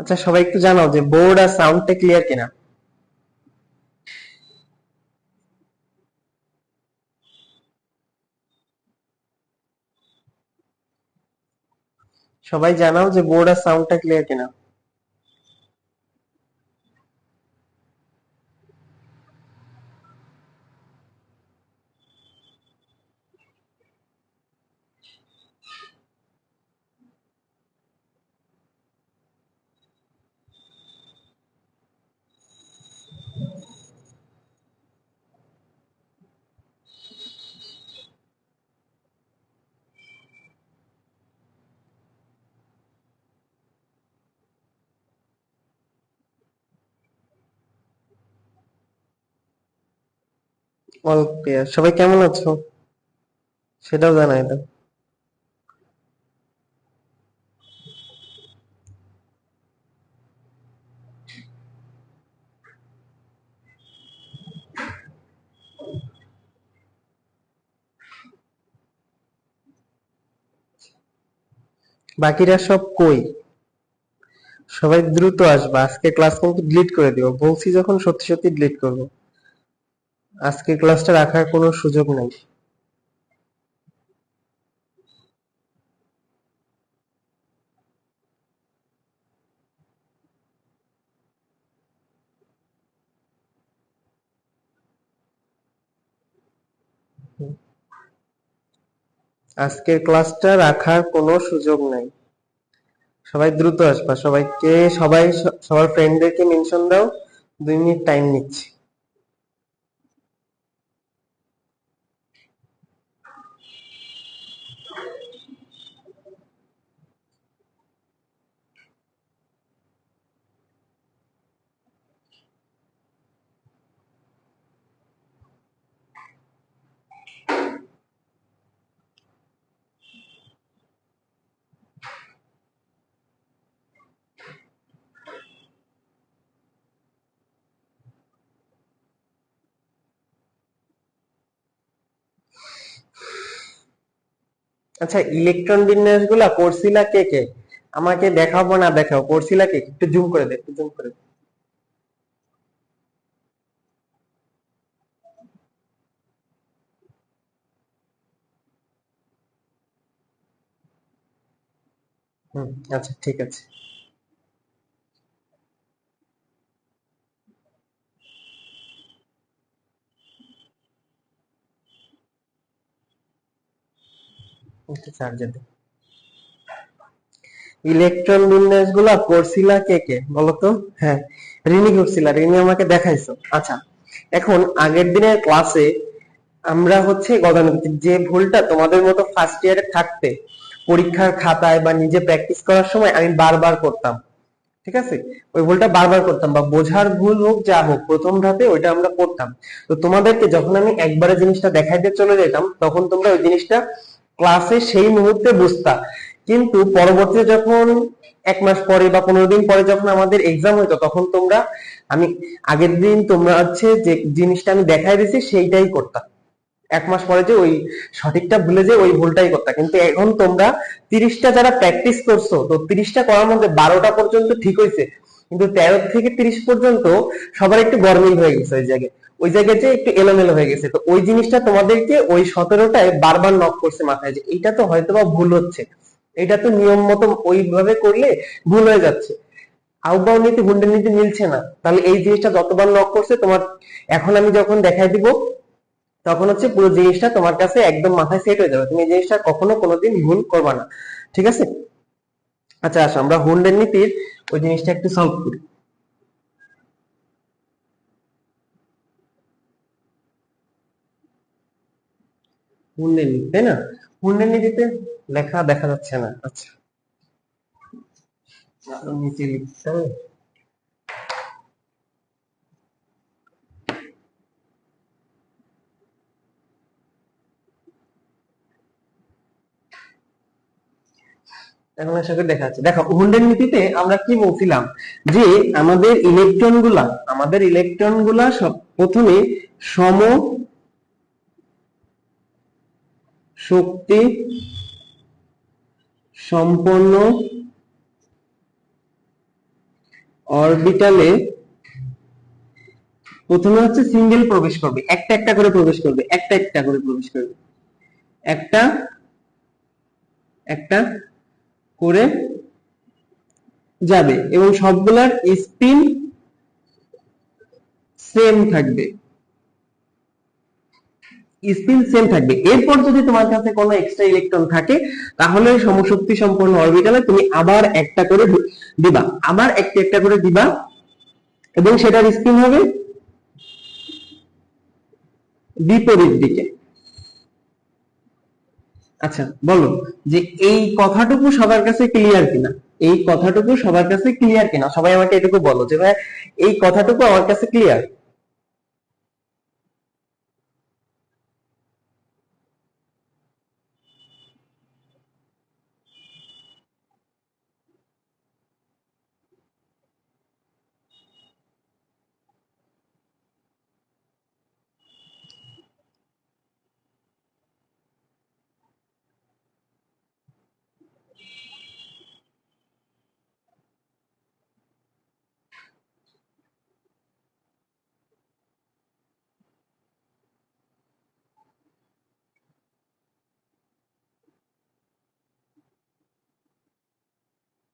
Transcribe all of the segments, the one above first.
আচ্ছা, সবাই একটু জানাও যে বোর্ড আর সাউন্ডটা ক্লিয়ার কিনা। সবাই জানাও যে বোর্ড আর সাউন্ডটা ক্লিয়ার কিনা। All clear. সবাই কেমন আছো সেটাও জানাই দাও। বাকিরা সব কই? সবাই দ্রুত আসবা, আজকে ক্লাস কিন্তু ডিলিট করে দিও, বলছি যখন সত্যি সত্যি ডিলিট করবো। আজকে ক্লাসটা রাখার কোনো সুযোগ নাই। আজকের ক্লাসটা রাখার কোনো সুযোগ নাই। সবাই দ্রুত আসবা, সবার ফ্রেন্ডদেরকে মেনশন দাও। 2 মিনিট টাইম নিচ্ছি। আচ্ছা, ইলেকট্রন বিন্যাস গুলা করছিলা কে কে? আমাকে দেখাবো না দেখাও, করছিলা কে? একটু জুম করে দে, একটু জুম করে দে। হুম, আচ্ছা ঠিক আছে। একটু চার্জে দে। ইলেকট্রন বিন্যাস গুলা করছিলা কে কে বলো তো? হ্যাঁ, রিনি করছিলা, রিনি আমাকে দেখাইছো। আচ্ছা, এখন আগের দিনের ক্লাসে আমরা হচ্ছে গতানুগতিক যে ভুলটা তোমাদের মতো ফার্স্ট ইয়ারে থাকতে পরীক্ষার খাতায় বা নিজে প্র্যাকটিস করার সময় আমি বারবার করতাম, ঠিক আছে? ওই ভুলটা বারবার করতাম, বা বোঝার ভুল হোক যা হোক, প্রথম ধাপে ওইটা আমরা করতাম। তো তোমাদেরকে যখন আমি একবারে জিনিসটা দেখাইতে চলে যেতাম, তখন তোমরা ওই জিনিসটা ক্লাসে সেই মুহূর্তে বুঝতা। কিন্তু পরবর্তীতে যখন 1 মাস পরে বা 15 দিন পরে যখন আমাদের এক্সাম হইতো, তখন তোমরা, আমি আগের দিন তোমরা হচ্ছে যে জিনিসটা আমি দেখাই দিছি সেইটাই করতা। 1 মাস পরে যে ওই সঠিকটা ভুলে যে ওই ভুলটাই করতা। কিন্তু এখন তোমরা 30টা যারা প্র্যাকটিস করছো, তো 30টা করার মধ্যে 12টা পর্যন্ত ঠিক হয়েছে, কিন্তু 13 থেকে 30 পর্যন্ত সবার একটু গরমিল হয়ে গেছে। ওই জায়গায় যে একটু এলোমেলো হয়ে গেছে। তো ওই জিনিসটা তোমাদেরকে ওই 17টায় বারবার নক করছে মাথায়, যে এইটা তো হয়তোবা ভুল হচ্ছে, এটা তো নিয়ম মতো ওইভাবে করলে ভুল হয়ে যাচ্ছে, আউটবাউন্ড নীতি হুন্ডের নীতি মিলছে না। তাহলে এই জিনিসটা যতবার নক করছে তোমার, এখন আমি যখন দেখাই দিব, তখন হচ্ছে পুরো জিনিসটা তোমার কাছে একদম মাথায় সেট হয়ে যাবে, তুমি এই জিনিসটা কখনো কোনোদিন ভুল করবা না। ঠিক আছে? আচ্ছা, আসো আমরা হুন্ডের নীতির ওই জিনিসটা একটু সলভ করি। হুন্ডের নীতি, তাই না? হুন্ডের নীতিতে লেখা দেখা যাচ্ছে না। আচ্ছা, আরো নিচে লিখতে হবে। এখন আশা করি দেখা যাচ্ছে। দেখো, হুন্ডের নীতিতে আমরা কি বলছিলাম, যে আমাদের ইলেকট্রন গুলা সব প্রথমে সম শক্তি সম্পন্ন অরবিটালে প্রথমে হচ্ছে সিঙ্গেল প্রবেশ করবে, একটা একটা করে প্রবেশ করবে, একটা একটা করে প্রবেশ করবে, একটা একটা করে যাবে এবং সবগুলার স্পিন সেম থাকবে, স্পিন সেম থাকবে। এরপর যদি তোমার কাছে কোনো এক্সট্রা ইলেকট্রন থাকে তাহলে সমশক্তি সম্পন্ন অরবিটালে তুমি আবার একটা করে দিবা, আবার একটা একটা করে দিবা এবং সেটার স্পিন হবে বিপরীত দিকে। আচ্ছা বলো যে এই কথাটুকু সবার কাছে ক্লিয়ার কিনা, এই কথাটুকু সবার কাছে ক্লিয়ার কিনা, সবাই আমাকে এটুকু বলো যে ভাই এই কথাটুকু আমার কাছে ক্লিয়ার।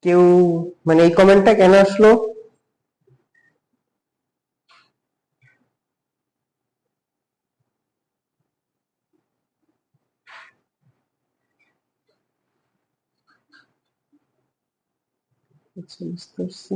কেউ মানে এই কমেন্টটা কেন আসলো? আচ্ছা বুঝতে পারছি।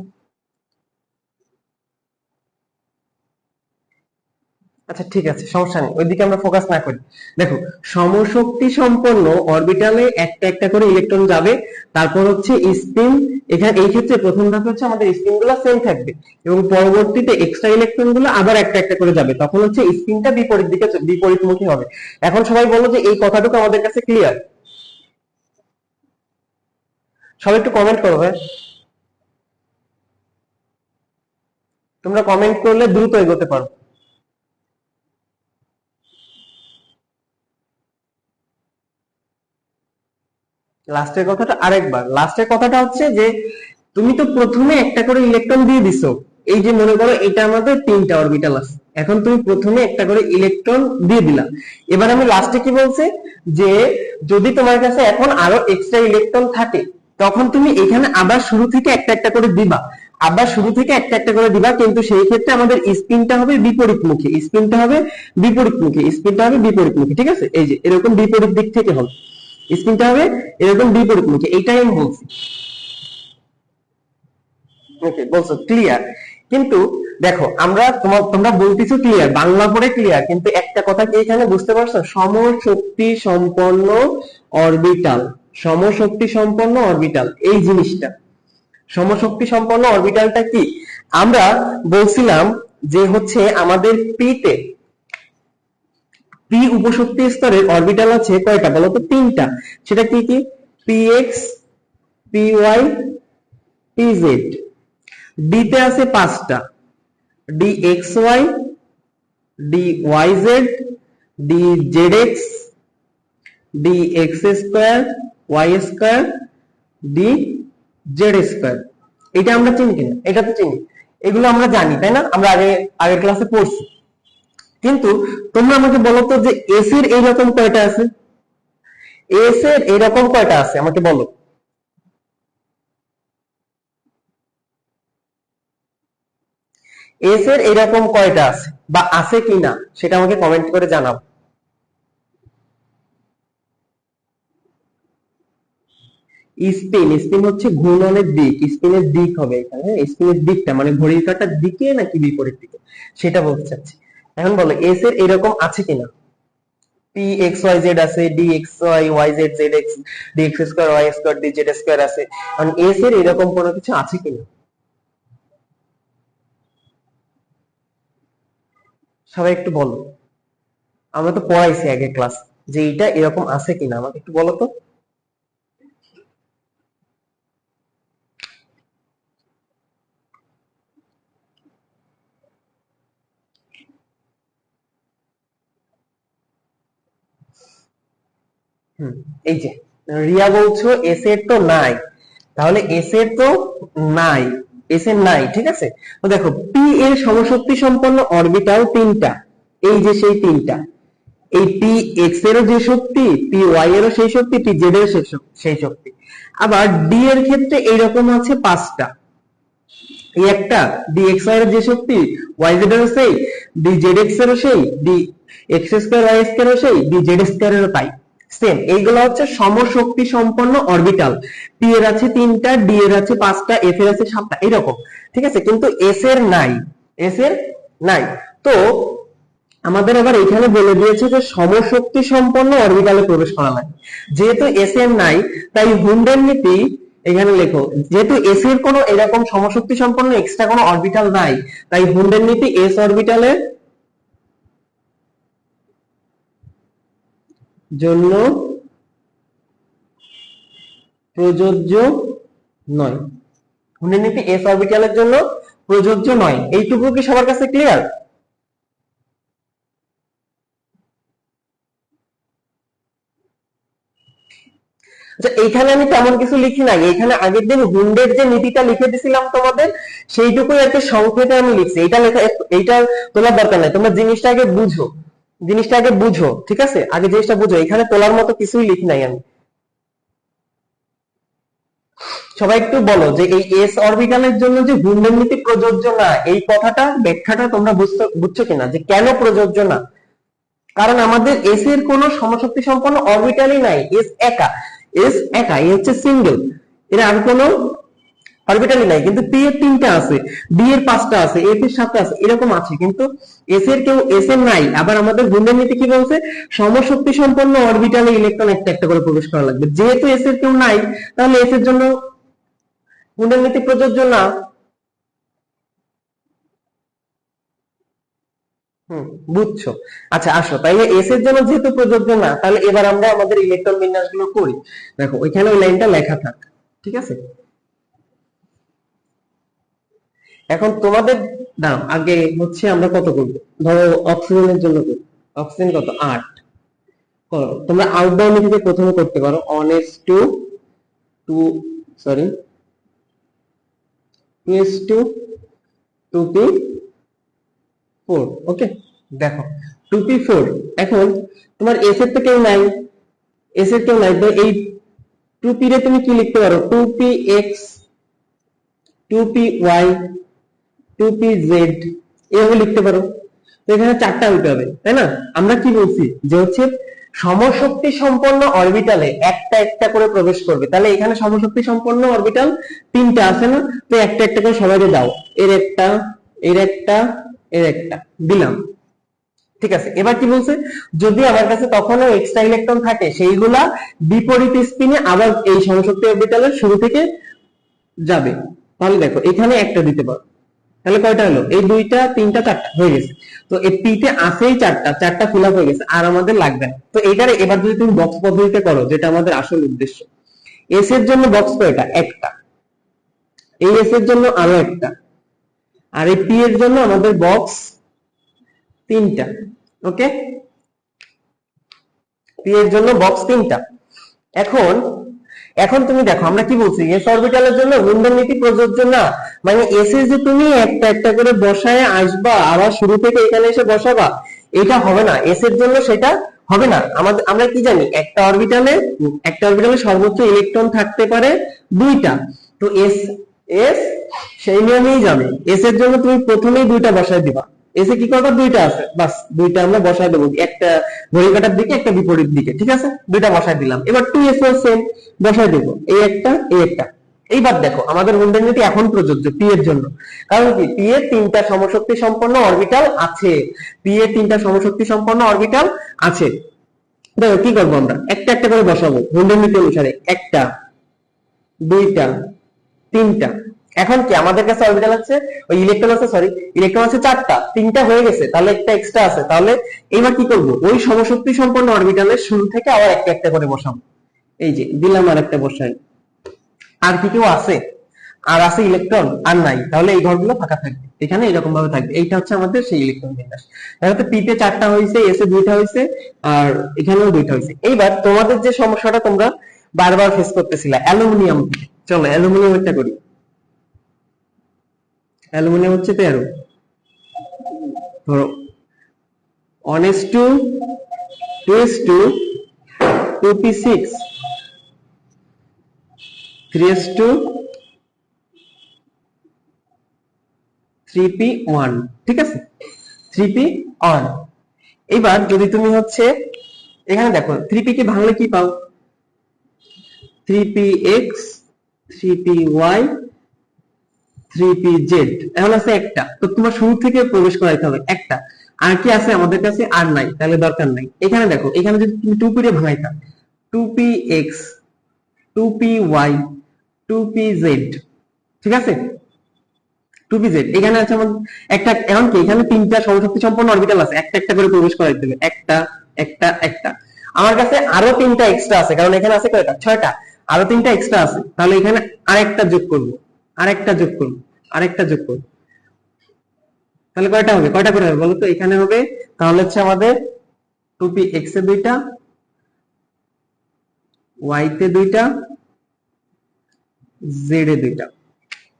আচ্ছা ঠিক আছে, সমস্যা নেই, ওইদিকে আমরা ফোকাস না করি। দেখো সমশক্তি সম্পন্ন অরবিটালে একটা একটা করে ইলেকট্রন যাবে, তারপর হচ্ছে স্পিন, এখানে এই ক্ষেত্রে প্রথম ধাপে হচ্ছে আমাদের স্পিন গুলো সেম থাকবে এবং পরবর্তীতে এক্সট্রা ইলেকট্রন গুলো আবার একটা একটা করে যাবে, তখন হচ্ছে স্পিনটা বিপরীত দিকে বিপরীতমুখী হবে। এখন সবাই বলো যে এই কথাটুকু আমাদের কাছে ক্লিয়ার। সবাই একটু কমেন্ট করো ভাই, তোমরা কমেন্ট করলে দ্রুত এগোতে পারো। লাস্টের কথাটা আরেকবার, লাস্টের কথাটা হচ্ছে যে তুমি তো প্রথমে একটা করে ইলেকট্রন দিয়ে দিছো, এই যে মনে করো এটা আমাদের তিনটা অরবিটাল আছে, এখন তুমি প্রথমে একটা করে ইলেকট্রন দিয়ে দিলা। এবার আমি লাস্টে কি বলছে যে যদি তোমার কাছে এখন আরো এক্সট্রা ইলেকট্রন থাকে তখন তুমি এখানে আবার শুরু থেকে একটা একটা করে দিবা, আবার শুরু থেকে একটা একটা করে দিবা, কিন্তু সেই ক্ষেত্রে আমাদের স্পিনটা হবে বিপরীতমুখী, স্পিনটা হবে বিপরীতমুখী, স্পিনটা হবে বিপরীতমুখী, ঠিক আছে? এই যে এরকম বিপরীত দিক থেকে হবে, স্পিনটা হবে এরকম বিপরীতমুখী, এইটাই আমি বলছি। ওকে বলছো ক্লিয়ার, কিন্তু দেখো আমরা তোমরা বলতেছো ক্লিয়ার, বাংলা পড়ে ক্লিয়ার, কিন্তু একটা কথা কি এখানে বুঝতে পারছো, সমশক্তি সম্পন্ন অরবিটাল, সমশক্তি সম্পন্ন অরবিটাল এই জিনিসটা, সমশক্তি সম্পন্ন অরবিটালটা কি আমরা বলছিলাম যে হচ্ছে আমাদের পিতে, পি উপশক্তি স্তরের অরবিটাল আছে কয়টা বলো তো? তিনটা। সেটা কি কি? P X, P Y, P Z. D তে আছে পাঁচটা, D X Y, D Y Z, D Z X, D X square, Y square, D Z square. এটা আমরা চিনি কিনা? এটা তো চিনি, এগুলো আমরা জানি তাই না, আমরা আগের ক্লাসে পড়ছি। কিন্তু তোমরা আমাকে বলো তো যে এস এর এইরকম কয়টা আছে, এস এর এইরকম কয়টা আছে আমাকে বলো। এস এর এরকম কয়টা আছে বা আছে কিনা সেটা আমাকে কমেন্ট করে জানাও। স্পিন, স্পিন হচ্ছে ঘূর্ণনের দিক, স্পিনের দিক হবে এখানে, হ্যাঁ স্পিনের দিকটা মানে ঘড়ির কাঁটার দিকে নাকি বিপরীত দিকে সেটা বলতে চাচ্ছি। এখন বলো এস এর এরকম আছে কিনা, পি এক্স ওয়াই জেড আছে, D X Y, Y Z, Z X, D X square, Y square, D Z square আছে, কারণ এস এর এরকম কোনো কিছু আছে কিনা সবাই একটু বলো। আমরা তো পড়াইছি আগে ক্লাস যে এইটা এরকম আছে কিনা, আমাকে একটু বলো তো। হুম, এই যে রিয়া বলছো এস এর তো নাই, তাহলে এস এর তো নাই, এস এর নাই, ঠিক আছে। তো দেখো পি এর সমশক্তি সম্পন্ন অরবিটাল তিনটা, এই যে সেই তিনটা, এই পি এক্স এরও যে শক্তি, পি ওয়াই এরও সেই শক্তি, পি জেড এরও সেই শক্তি। আবার ডি এর ক্ষেত্রে এইরকম আছে পাঁচটা, এই একটা ডি এক্স ওয়াই এর যে শক্তি, ওয়াই জেড এরও সেই, ডি জেড এক্স এরও সেই, D X square Y square এরও সেই, ডি জেড স্কয়ার এরও তাই সেম। এইগুলো হচ্ছে সমশক্তি সম্পন্ন অরবিটাল। পি এর আছে তিনটা, ডি এর আছে পাঁচটা, এফ এর আছে সাতটা, এরকম, ঠিক আছে। কিন্তু এস এর নাই, এস এর নাই। তো আমাদের আবার এখানে বলে দিয়েছে যে সমশক্তি সম্পন্ন অরবিটালে প্রবেশ করা লাগে। যেহেতু এস এর নাই, তাই হুন্ডের নীতি এখানে লেখো, যেহেতু এস এর কোনো এরকম সমশক্তি সম্পন্ন এক্সট্রা কোনো অরবিটাল নাই, তাই হুন্ডের নীতি এস অরবিটালের জন্য প্রযোজ্য নয়। হুন্ডের নীতি এস অরবিটালের জন্য প্রযোজ্য নয়। এইটুকু কি সবার কাছে ক্লিয়ার? আচ্ছা, এইখানে আমি তেমন কিছু লিখি নাই, এখানে আগের দিন হুন্ডের যে নীতিটা লিখে দিছিলাম তোমাদের, সেইটুকুই একটা সংক্ষেপে আমি লিখছি। এটা লেখা, এইটা তোলার দরকার নাই, তোমরা জিনিসটা আগে বুঝো, জিনিসটা আগে বুঝো, ঠিক আছে, আগে জিনিসটা বুঝো। এখানে তোলার মতো কিছুই লিখি নাই আমি। সবাই একটু বলো যে এই এস অরবিটালের জন্য যে হুন্ডের নীতি প্রযোজ্য না, এই কথাটা ব্যাখ্যাটা তোমরা বুঝছো কিনা, যে কেন প্রযোজ্য না? কারণ আমাদের এস এর কোনো সমশক্তি সম্পন্ন অরবিটালই নাই, এস একা, এস একা, এ হচ্ছে সিঙ্গেল, এর আর কোনো অরবিটালই নাই। কিন্তু পি এর তিনটা আছে, ডি এর পাঁচটা আছে, এফ এর সাতটা আছে, এরকম আছে, কিন্তু এস এর কেউ এস এর নাই। আবার আমাদের হুন্ডের নীতি কি বলছে, সমশক্তি সম্পন্ন অরবিটালে ইলেকট্রন একটা একটা করে প্রবেশ করা লাগবে। যেহেতু এস এর কেউ নাই, তাহলে এস এর জন্য হুন্ডের নীতি প্রযোজ্য না। বুঝছো? আচ্ছা আসো, তাইলে এস এর জন্য যেহেতু প্রযোজ্য না, তাহলে এবার আমরা আমাদের ইলেকট্রন বিন্যাস গুলো করি। দেখো ওইখানে ওই লাইনটা লেখা থাক, ঠিক আছে। এখন তোমাদের দাম আগে হচ্ছে আমরা কত করব, ধরো অক্সিজেনের জন্য করব, অক্সিজেন কত 8 করো। তোমরা আউটডাউন থেকে প্রথমে করতে পারো 1s2 2 সরি 2s2 2p4, ওকে। দেখো 2p4, এখন তোমার এস এর তো কেউ নাই, এস এর কেউ নাই, তো এই 2p রে তুমি কি লিখতে পারো, 2px 2py 2pz এভাবে লিখতে পারো। তো এখানে চারটা হইতে হবে, তাই না? আমরা কি বলছি যে হচ্ছে সমশক্তি সম্পন্ন অরবিটালে একটা একটা করে প্রবেশ করবে, তাহলে এখানে সমশক্তি সম্পন্ন অরবিটাল তিনটা আছে না, তো একটা একটা করে সবাইকে দাও, এর একটা, এর একটা, এর একটা দিলাম, ঠিক আছে। এবার কি বলছে, যদি আমার কাছে তখনও এক্সট্রা ইলেকট্রন থাকে, সেইগুলা বিপরীত স্পিনে আবার এই সমশক্তি অরবিটালের শুরু থেকে যাবে। তাহলে দেখো এখানে একটা দিতে পারো, তাহলে কয়টা হলো, এই দুইটা তিনটা চারটা হয়ে গেছে। তো এই পি তে আছেই চারটা, চারটা ফিল আপ হয়ে গেছে, আর আমাদের লাগবে না। তো এইটারে এবার যদি তুমি বক্স পদ্ধতিতে করো, যেটা আমাদের আসল উদ্দেশ্য, এস এর জন্য বক্স কয়টা, একটা, এই এস এর জন্য আরো একটা, আর এই পি এর জন্য আমাদের বক্স তিনটা, ওকে। পি এর জন্য বক্স তিনটা। এখন এখন তুমি দেখো আমরা কি বলছি, এস অরবিটালের জন্য হুন্ডের নীতি প্রযোজ্য না, মানে এস এ যে তুমি একটা একটা করে বসায় আসবা, আবার শুরু থেকে এখানে এসে বসাবা, এটা হবে না, এস এর জন্য সেটা হবে না। আমাদের আমরা কি জানি, একটা অরবিটালে সর্বোচ্চ ইলেকট্রন থাকতে পারে দুইটা। তো এস এস সেই নিয়মেই যাবে, এস এর জন্য তুমি প্রথমেই দুইটা বসায় দিবা, এসে কি করবা, দুইটা আছে বাস, দুইটা আমরা বসায় দেবো, একটা ঘড়ি কাটার দিকে, একটা বিপরীত দিকে, ঠিক আছে, দুইটা বসায় দিলাম। এবার 2s এর সেম বসায় দেবো, এই একটা, এই একটা। এইবার দেখো আমাদের হুন্ডের নীতি এখন প্রযোজ্য পি এর জন্য, কারণ কি, পি এর তিনটা সমশক্তি সম্পন্ন অরবিটাল আছে, পি এর তিনটা সমশক্তি সম্পন্ন অরবিটাল আছে। দেখো কি করবো, আমরা একটা একটা করে বসাবো হুন্ডের নীতি অনুসারে, একটা, দুইটা, তিনটা। এখন কি আমাদের কাছে অরবিটাল আছে, ওই ইলেকট্রন আছে, সরি ইলেকট্রন আছে চারটা, তিনটা হয়ে গেছে, তাহলে একটা এক্সট্রা আছে। তাহলে এবার কি করব, ওই সমশক্তি সম্পন্ন অরবিটালের শুরু থেকে আবার একটা একটা করে বসাবো, এই যে দিলাম আর একটা বসাই। আর কি কেউ আছে, আর আছে ইলেকট্রন আর নাই, তাহলে এই ঘরগুলো ফাঁকা থাকবে, এখানে এরকম ভাবে থাকবে। এইটা হচ্ছে আমাদের সেই ইলেকট্রন বিন্যাস। তাহলে পি তে চারটা হয়েছে, এস এ দুইটা হয়েছে, আর এখানেও দুইটা হয়েছে। এইবার তোমাদের যে সমস্যাটা তোমরা বারবার ফেস করতেছিলা অ্যালুমিনিয়াম, চলো অ্যালুমিনিয়াম একটা করি। অ্যালুমিনিয়াম হচ্ছে 13, ধরো 1:2, 2:2, 2p6, 3:2, 3p1, ঠিক আছে, 3p1। এবার যদি তুমি হচ্ছে এখানে দেখো 3p কে ভাঙলে কি পাও, 3px, 3py, 3pz। এখন আছে একটা, তো তোমার শুরু থেকে প্রবেশ করাইতে হবে একটা। আর কি আছে আমাদের কাছে? আর নাই, তাহলে দরকার নাই। এখানে দেখো, এখানে যদি তুমি 2p দিয়ে ভাঙাইতা, 2px, 2py, 2pz, ঠিক আছে, 2pz। এখানে আছে আমাদের একটা। এখন কি এখানে তিনটা সমশক্তি সম্পন্ন অরবিটাল আছে, একটা একটা করে প্রবেশ করাইতে হবে, একটা একটা একটা। আমার কাছে আরো তিনটা এক্সট্রা আছে, কারণ এখানে আছে কয়টা? 6টা। আরো তিনটা এক্সট্রা আছে, তাহলে এখানে আরেকটা যোগ করব, আরেকটা যোগ করব, আরেকটা যোগ করব। তাহলে কয়টা হবে? কয়টা করে হবে বলো তো? এখানে হবে তাহলে হচ্ছে আমাদের 2px এ দুইটা, y তে দুইটা, z এ দুইটা।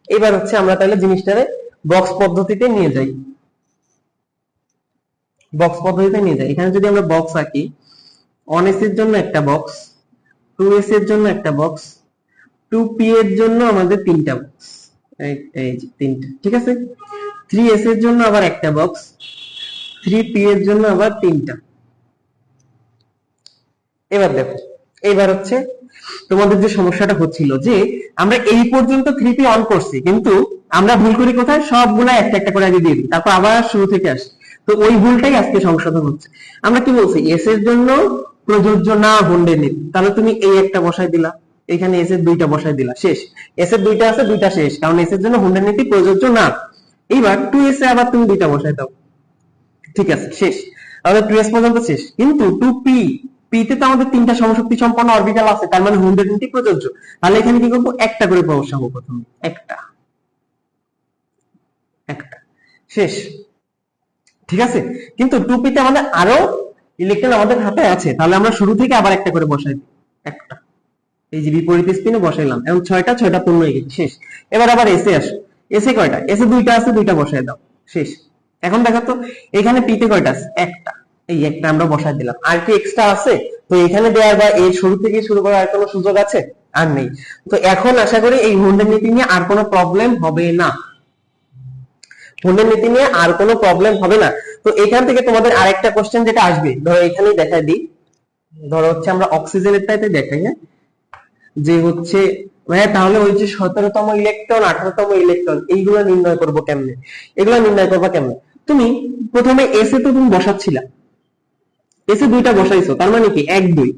এবার হচ্ছে আমরা তাহলে জিনিসটারে বক্স পদ্ধতিতে নিয়ে যাই, বক্স পদ্ধতিতে নিয়ে যাই। এখানে যদি আমরা বক্স আঁকি, 1s এর জন্য একটা বক্স, 2s এর জন্য একটা বক্স, 2p এর জন্য আমাদের তিনটা বক্স, এই যে তিনটা, ঠিক আছে। 3s এর জন্য আবার একটা বক্স, 3p এর জন্য আবার তিনটা। এবার দেখো, এইবার হচ্ছে তোমাদের যে সমস্যাটা হচ্ছিল যে আমরা এই পর্যন্ত 3p অন করছি, কিন্তু আমরা ভুল করি কোথায়? সবগুলা একটা একটা করে আগে দিয়ে দিই, তারপর আবার শুরু থেকে আসি। তো ওই ভুলটাই আজকে সংশোধন হচ্ছে। আমরা কি বলছি? এস এর জন্য প্রযোজ্য না হুন্ডের নীতি, তাহলে তুমি এই একটা বসাই দিলা, এখানে এস এর দুইটা বসাই দিলা, শেষ। এস এর দুইটা আছে, দুইটা শেষ, কারণ এস এর জন্য হুন্ডের নীতি প্রযোজ্য না। এইবার 2s এ আবার তুমি দুইটা বসাই দাও, ঠিক আছে, শেষ। আমাদের 2s পর্যন্ত শেষ, কিন্তু 2p, p তে তো আমাদের তিনটা সমশক্তি সম্পন্ন অরবিটাল আছে, তার মানে হুন্ডের নীতি প্রযোজ্য। তাহলে এখানে কি করবো? একটা করে বসাবো প্রথমে, একটা একটা, শেষ, ঠিক আছে। কিন্তু 2p তে আমাদের আরো ইলেকট্রন আমাদের হাতে আছে, তাহলে আমরা শুরু থেকে আবার একটা করে বসাই দিই, একটা, এই যে বিপরীত স্পিনে বসাইলাম। এখন 6টা পূর্ণ হয়ে গেছে, শেষ। এবার আবার এসে আসো, এসে কয়টা? এসে দুইটা আছে, দুইটা বসাই দাও, শেষ। এখন দেখো তো এখানে পিতে কয়টা আছে? একটা, এই একটা আমরা বসাই দিলাম। আর কি এক্সট্রা আছে? তো এখানে দেওয়ার বা এর শুরু থেকে শুরু করার আর কোনো সুযোগ আছে? আর নেই। তো এখন আশা করি এই হুন্ডের নীতি নিয়ে আর কোনো প্রবলেম হবে না, হুন্ডের নীতি নিয়ে আর কোনো প্রবলেম হবে না। তো এখান থেকে তোমাদের আরেকটা কোশ্চেন যেটা আসবে, ধরো এখানেই দেখাই দিই, ধরো হচ্ছে আমরা অক্সিজেনের টাইপে দেখাই, হ্যাঁ, যে হচ্ছে ভাইয়া তাহলে ওই যে 17তম ইলেকট্রন, 18তম ইলেকট্রন, এইগুলো নির্ণয় করব কেমনে? এগুলো নির্ণয় করবা কেমনে? তুমি প্রথমে এস এ তো তুমি বসাচ্ছিলা, এস এ দুইটা বসাইছো, তার মানে কি 1 2।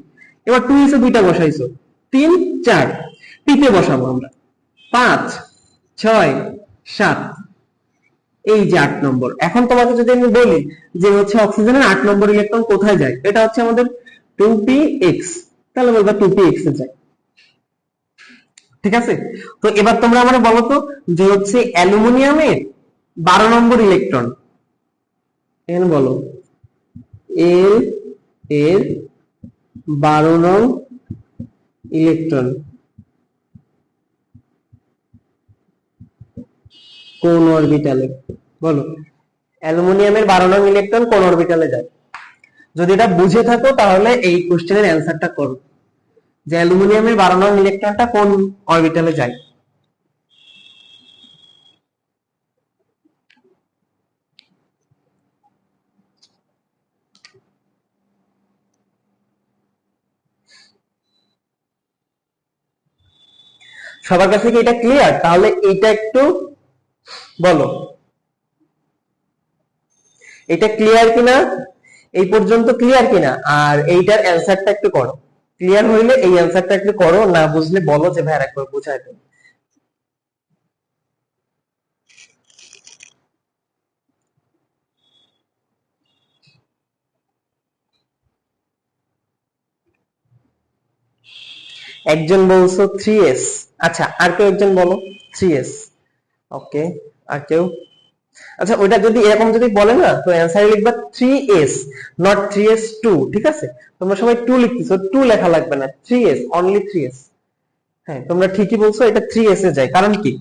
এবার 2 এস এ দুইটা বসাইছো, 3 4। পি তে বসাবো আমরা 5 6 7, এই যে 8 নম্বর। এখন তোমাকে যদি আমি বলি যে হচ্ছে অক্সিজেনের 8 নম্বর ইলেকট্রন কোথায় যায়, এটা হচ্ছে আমাদের 2px, তাহলে বলবা 2px এ যায়, ঠিক আছে। তো এবার তোমরা আমাকে বলো তো যে হচ্ছে অ্যালুমিনিয়ামের 12 নম্বর ইলেকট্রন, এখানে বলো এল এর 12 নং ইলেকট্রন কোন অরবিটালে? বলো, অ্যালুমিনিয়ামের 12 নং ইলেকট্রন কোন অরবিটালে যায়? যদি এটা বুঝে থাকো তাহলে এই কোশ্চেনের অ্যান্সারটা করো, যে অ্যালুমিনিয়ামের 12 নং ইলেকট্রনটা কোন অরবিটালে যায়। সবার কাছে কি এটা ক্লিয়ার? তাহলে এটা একটু বলো, এটা ক্লিয়ার কিনা, এই পর্যন্ত ক্লিয়ার কিনা, আর এইটার অ্যান্সারটা একটু করো। ক্লিয়ার হইলে এই অ্যান্সারটা একটু করো, না বুঝলে বলো যে ভাই আরেকবার বুঝাই দেন। একজন বলছো 3s, আচ্ছা আর কেউ একজন বলো 3s, ওকে, আর কেউ? আচ্ছা ওইটা যদি এরকম যদি বলে না, তো অ্যান্সারে লিখবা 3s, নট 3s2, ঠিক আছে। তোমরা সবাই 2 লিখতেছো, 2 লেখা লাগবে না, 3s, অনলি 3s। হ্যাঁ তোমরা ঠিকই বলছো, এটা 3s এ যায়, কারণ কি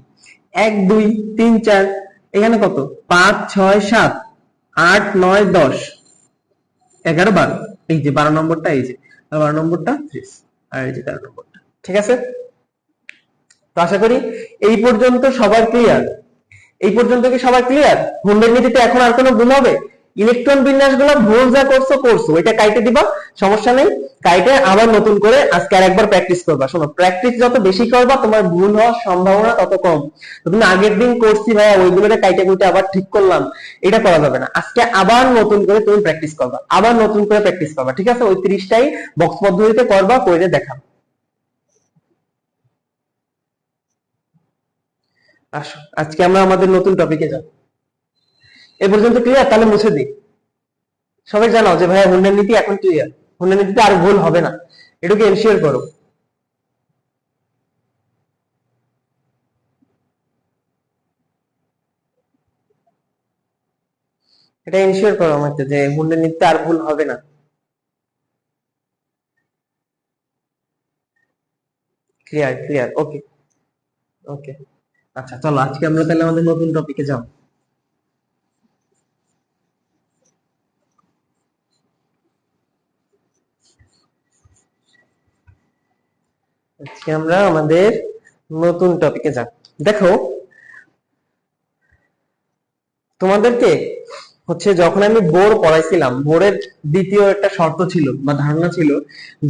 1 2 3 4, এখানে কত 5 6 7 8 9 10 11 12, এই যে 12 নম্বরটা, এই যে 12 নম্বরটা 30 আর এই যে 13 নম্বরটা। ঠিক আছে, তো আশা করি এই পর্যন্ত সবার ক্লিয়ার। এই পর্যন্ত কি সবার ক্লিয়ার? হুন্ডের নীতিতে এখন আর কোনো ভুল হবে? ইলেকট্রন বিন্যাস গুলো ভুল যা করছো এটা কাইটে দিবা, সমস্যা নেই। কাইটে আবার নতুন করে আজকে আরেকবার প্র্যাকটিস করবা। শোনো, প্র্যাকটিস যত বেশি করবা তোমার ভুল হওয়ার সম্ভাবনা তত কম। তো তুমি আগের দিন করছি ভাইয়া ওইগুলোরে কাইটে কুইটে আবার ঠিক করলাম, এটা করা যাবে না। আজকে আবার নতুন করে তুমি প্র্যাকটিস করবা, আবার নতুন করে প্র্যাকটিস করবা। ঠিক আছে, ওই 30টাই বক্স পদ্ধতিতে করবা, করে দেখাবো। আসো আজকে আমরা আমাদের নতুন টপিকে যাব। এ পর্যন্ত ক্লিয়ার? তাহলে মুছে দিই। সবাই জানাও যে ভাইয়া হুন্ডার নীতি এখন ক্লিয়ার, হুন্ডার নীতিতে আর ভুল হবে না, এটুকু এনশিওর করো। এটা এনশিওর করো আমাকে যে হুন্ডার নীতিতে আর ভুল হবে না। ক্লিয়ার ক্লিয়ার, ওকে ওকে। আচ্ছা চলো আজকে আমরা তাহলে আমাদের নতুন টপিকে যাব। আজকে আমরা আমাদের নতুন টপিকে যাব। দেখো তোমাদেরকে হচ্ছে যখন আমি বোর পড়াইছিলাম, বোরের দ্বিতীয় একটা শর্ত ছিল বা ধারণা ছিল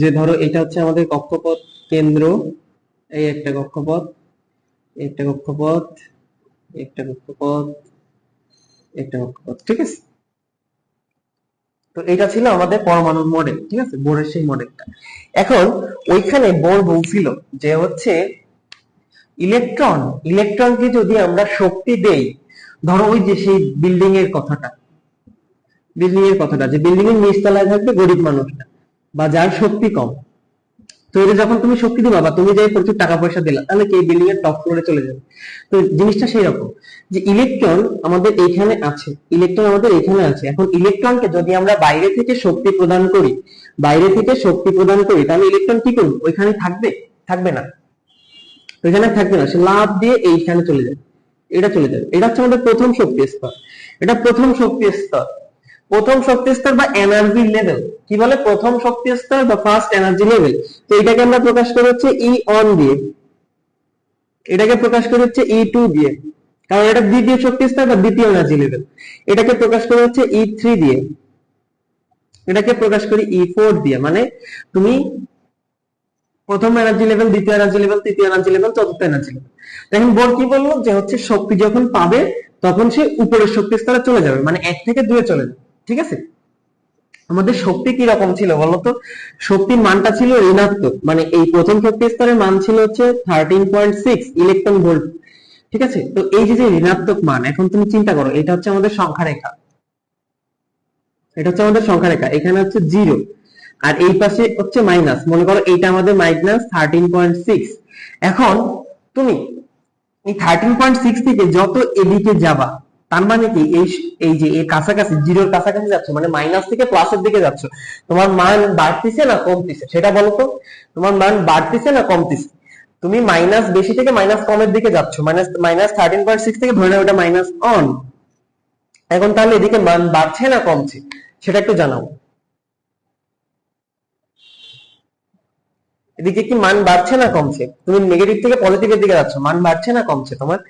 যে ধরো এটা হচ্ছে আমাদের কক্ষপথ কেন্দ্র, এই একটা কক্ষপথ, একটা কক্ষপথ, একটা কক্ষপথ, একটা কক্ষপথ। ঠিক আছে, তো এটা ছিল আমাদের পরমাণুর মডেল। ঠিক আছে, বোরের সেই মডেলটা। এখন ওইখানে বোর বলছিল যে হচ্ছে ইলেকট্রনকে যদি আমরা শক্তি দেই, ধরো ওই যে সেই বিল্ডিং এর কথাটা যে বিল্ডিং এর নিচতলায় থাকবে গরিব মানুষটা বা যার শক্তি কম, তো এটা যখন তুমি শক্তি দিবা বা তুমি যাই প্রচুর টাকা পয়সা দিলা, তাহলে কি বিল্ডিং এর টপ ফ্লোরে চলে যাবে। তো জিনিসটা সেই রকম যে ইলেকট্রন আমাদের এইখানে আছে, এখন ইলেকট্রনকে যদি আমরা বাইরে থেকে শক্তি প্রদান করি, তাহলে ইলেকট্রন কি করবে? ওইখানে থাকবে? থাকবে না, ওইখানে থাকবে না, সে লাফ দিয়ে এইখানে চলে যাবে, এটা হচ্ছে আমাদের প্রথম শক্তি স্তর। এটা প্রথম শক্তি স্তর বা এনার্জি লেভেল। কি বলে? প্রথম শক্তি স্তর বা ফার্স্ট এনার্জি লেভেল। তো এটাকে আমরা প্রকাশ করি হচ্ছে E1 দিয়ে, এটাকে প্রকাশ করি হচ্ছে E2 দিয়ে, কারণ এটা দ্বিতীয় শক্তি স্তর বা দ্বিতীয় এনার্জি লেভেল। এটাকে প্রকাশ করি হচ্ছে E3 দিয়ে, এটাকে প্রকাশ করি E4 দিয়ে। মানে তুমি প্রথম এনার্জি লেভেল, দ্বিতীয় এনার্জি লেভেল, তৃতীয় এনার্জি লেভেল, চতুর্থ এনার্জি লেভেল। এখন বোর কি বললো যে হচ্ছে শক্তি যখন পাবে তখন সে উপরের শক্তি স্তরে চলে যাবে, মানে 1 থেকে 2 এ চলে যাবে। ঠিক আছে, আমাদের শক্তি কি রকম ছিল বলতো? শক্তির মানটা ছিল ঋণাত্মক, মানে এই প্রথম শক্তি স্তরের মান ছিল হচ্ছে 13.6 ইলেকট্রন ভোল্ট। ঠিক আছে, তো এই যে ঋণাত্মক মান, এখন তুমি চিন্তা করো, এটা হচ্ছে আমাদের সংখ্যা রেখা, এখানে হচ্ছে 0 আর এই পাশে হচ্ছে মাইনাস। মনে করো এইটা আমাদের মাইনাস 13.6। এখন তুমি এই 13.6 থেকে যত এদিকে যাবা, তার মানে কি এই যে এর কাছাকাছি, জিরোর কাছাকাছি যাচ্ছ, মানে মাইনাস থেকে প্লাসের দিকে যাচ্ছ, তোমার মান বাড়তিছে না কমতিছে সেটা বলো তো? তোমার মান বাড়তিছে না কমতিছে? তুমি মাইনাস বেশি থেকে মাইনাস কমের দিকে যাচ্ছ, মাইনাস 13.6 থেকে ধরে নাও এটা মাইনাস অন। এখন তাহলে এদিকে মান বাড়ছে না কমছে সেটা একটু জানাও। এদিকে কি মান বাড়ছে না কমছে? তুমি নেগেটিভ থেকে পজিটিভের দিকে যাচ্ছ, মান বাড়ছে না কমছে তোমার?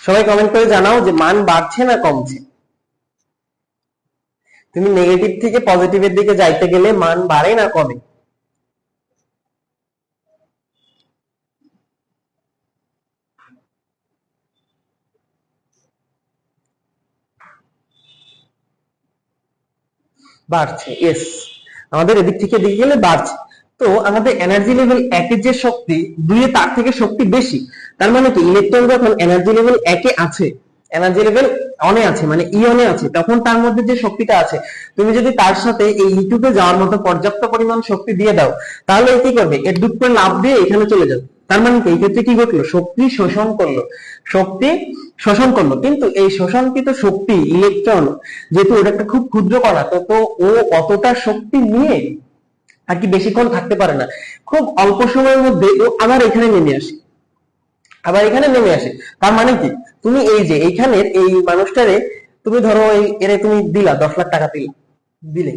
সবাই কমেন্ট করে জানাও যে মান বাড়ছে না কমছে। তুমি নেগেটিভ থেকে পজিটিভের দিকে যাইতে গেলে মান বাড়ে না কমে? বাড়ছে, ইয়েস, আমাদের এদিক থেকে এদিকে গেলে বাড়ছে। তো আমাদের এনার্জি লেভেল 1 এর যে শক্তি, 2 এ তার থেকে শক্তি বেশি। তার মানে কি ইলেকট্রন যখন এনার্জি লেভেল 1 এ আছে, এনার্জি লেভেল অনে আছে, মানে ইয়নে আছে, তখন তার মধ্যে যে শক্তিটা আছে, তুমি যদি তার সাথে এই ইউটিউবে যাওয়ার মতো পর্যাপ্ত পরিমাণ শক্তি দিয়ে দাও, তাহলে কি করবে? এর দুধ করে লাভ দিয়ে এখানে চলে যাবে। তার মানে এই ক্ষেত্রে কি ঘটলো, শক্তি শোষণ করলো, শক্তি শোষণ করলো। কিন্তু এই শোষণকৃত শক্তি ইলেকট্রন যেহেতু ওটা একটা খুব ক্ষুদ্র কণা, তো তো ও অতটা শক্তি নিয়ে আর কি বেশিক্ষণ থাকতে পারে না, খুব অল্প সময়ের মধ্যে ও আবার এখানে নেমে আসে, আবার এখানে নেমে আসে। তার মানে কি, তুমি এই যে এইখানের এই মানুষটারে তুমি ধরো এরে তুমি দিলা 10 লাখ টাকা দিলে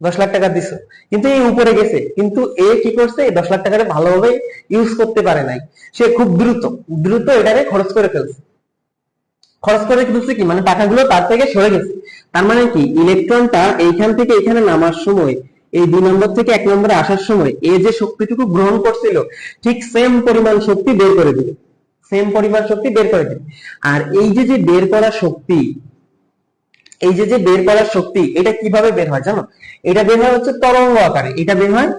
10 লাখ টাকা দিছো, কিন্তু এই উপরে গেছে, কিন্তু এ কি করছে, এই 10 লাখ টাকাটা ভালোভাবে ইউজ করতে পারে নাই, সে খুব দ্রুত দ্রুত এটাকে খরচ করে ফেলছে। খরচ করে ফেলছে কি মানে টাকাগুলো তার থেকে সরে গেছে। তার মানে কি, ইলেকট্রনটা এইখান থেকে এখানে নামার সময়, এই 2 নম্বর থেকে 1 নম্বরে আসার সময় এ যে শক্তিটুকু গ্রহণ করছিল, ঠিক সেম পরিমাণ শক্তি বের করে দিবে, সেম পরিমাণ শক্তি বের করে দিবে। আর এই যে যে বের করা শক্তি, এই যে যে বের করার শক্তি, এটা কিভাবে বের হয় জানো, এটা বের হয় হচ্ছে তরঙ্গ আকারে, এটা বের হয়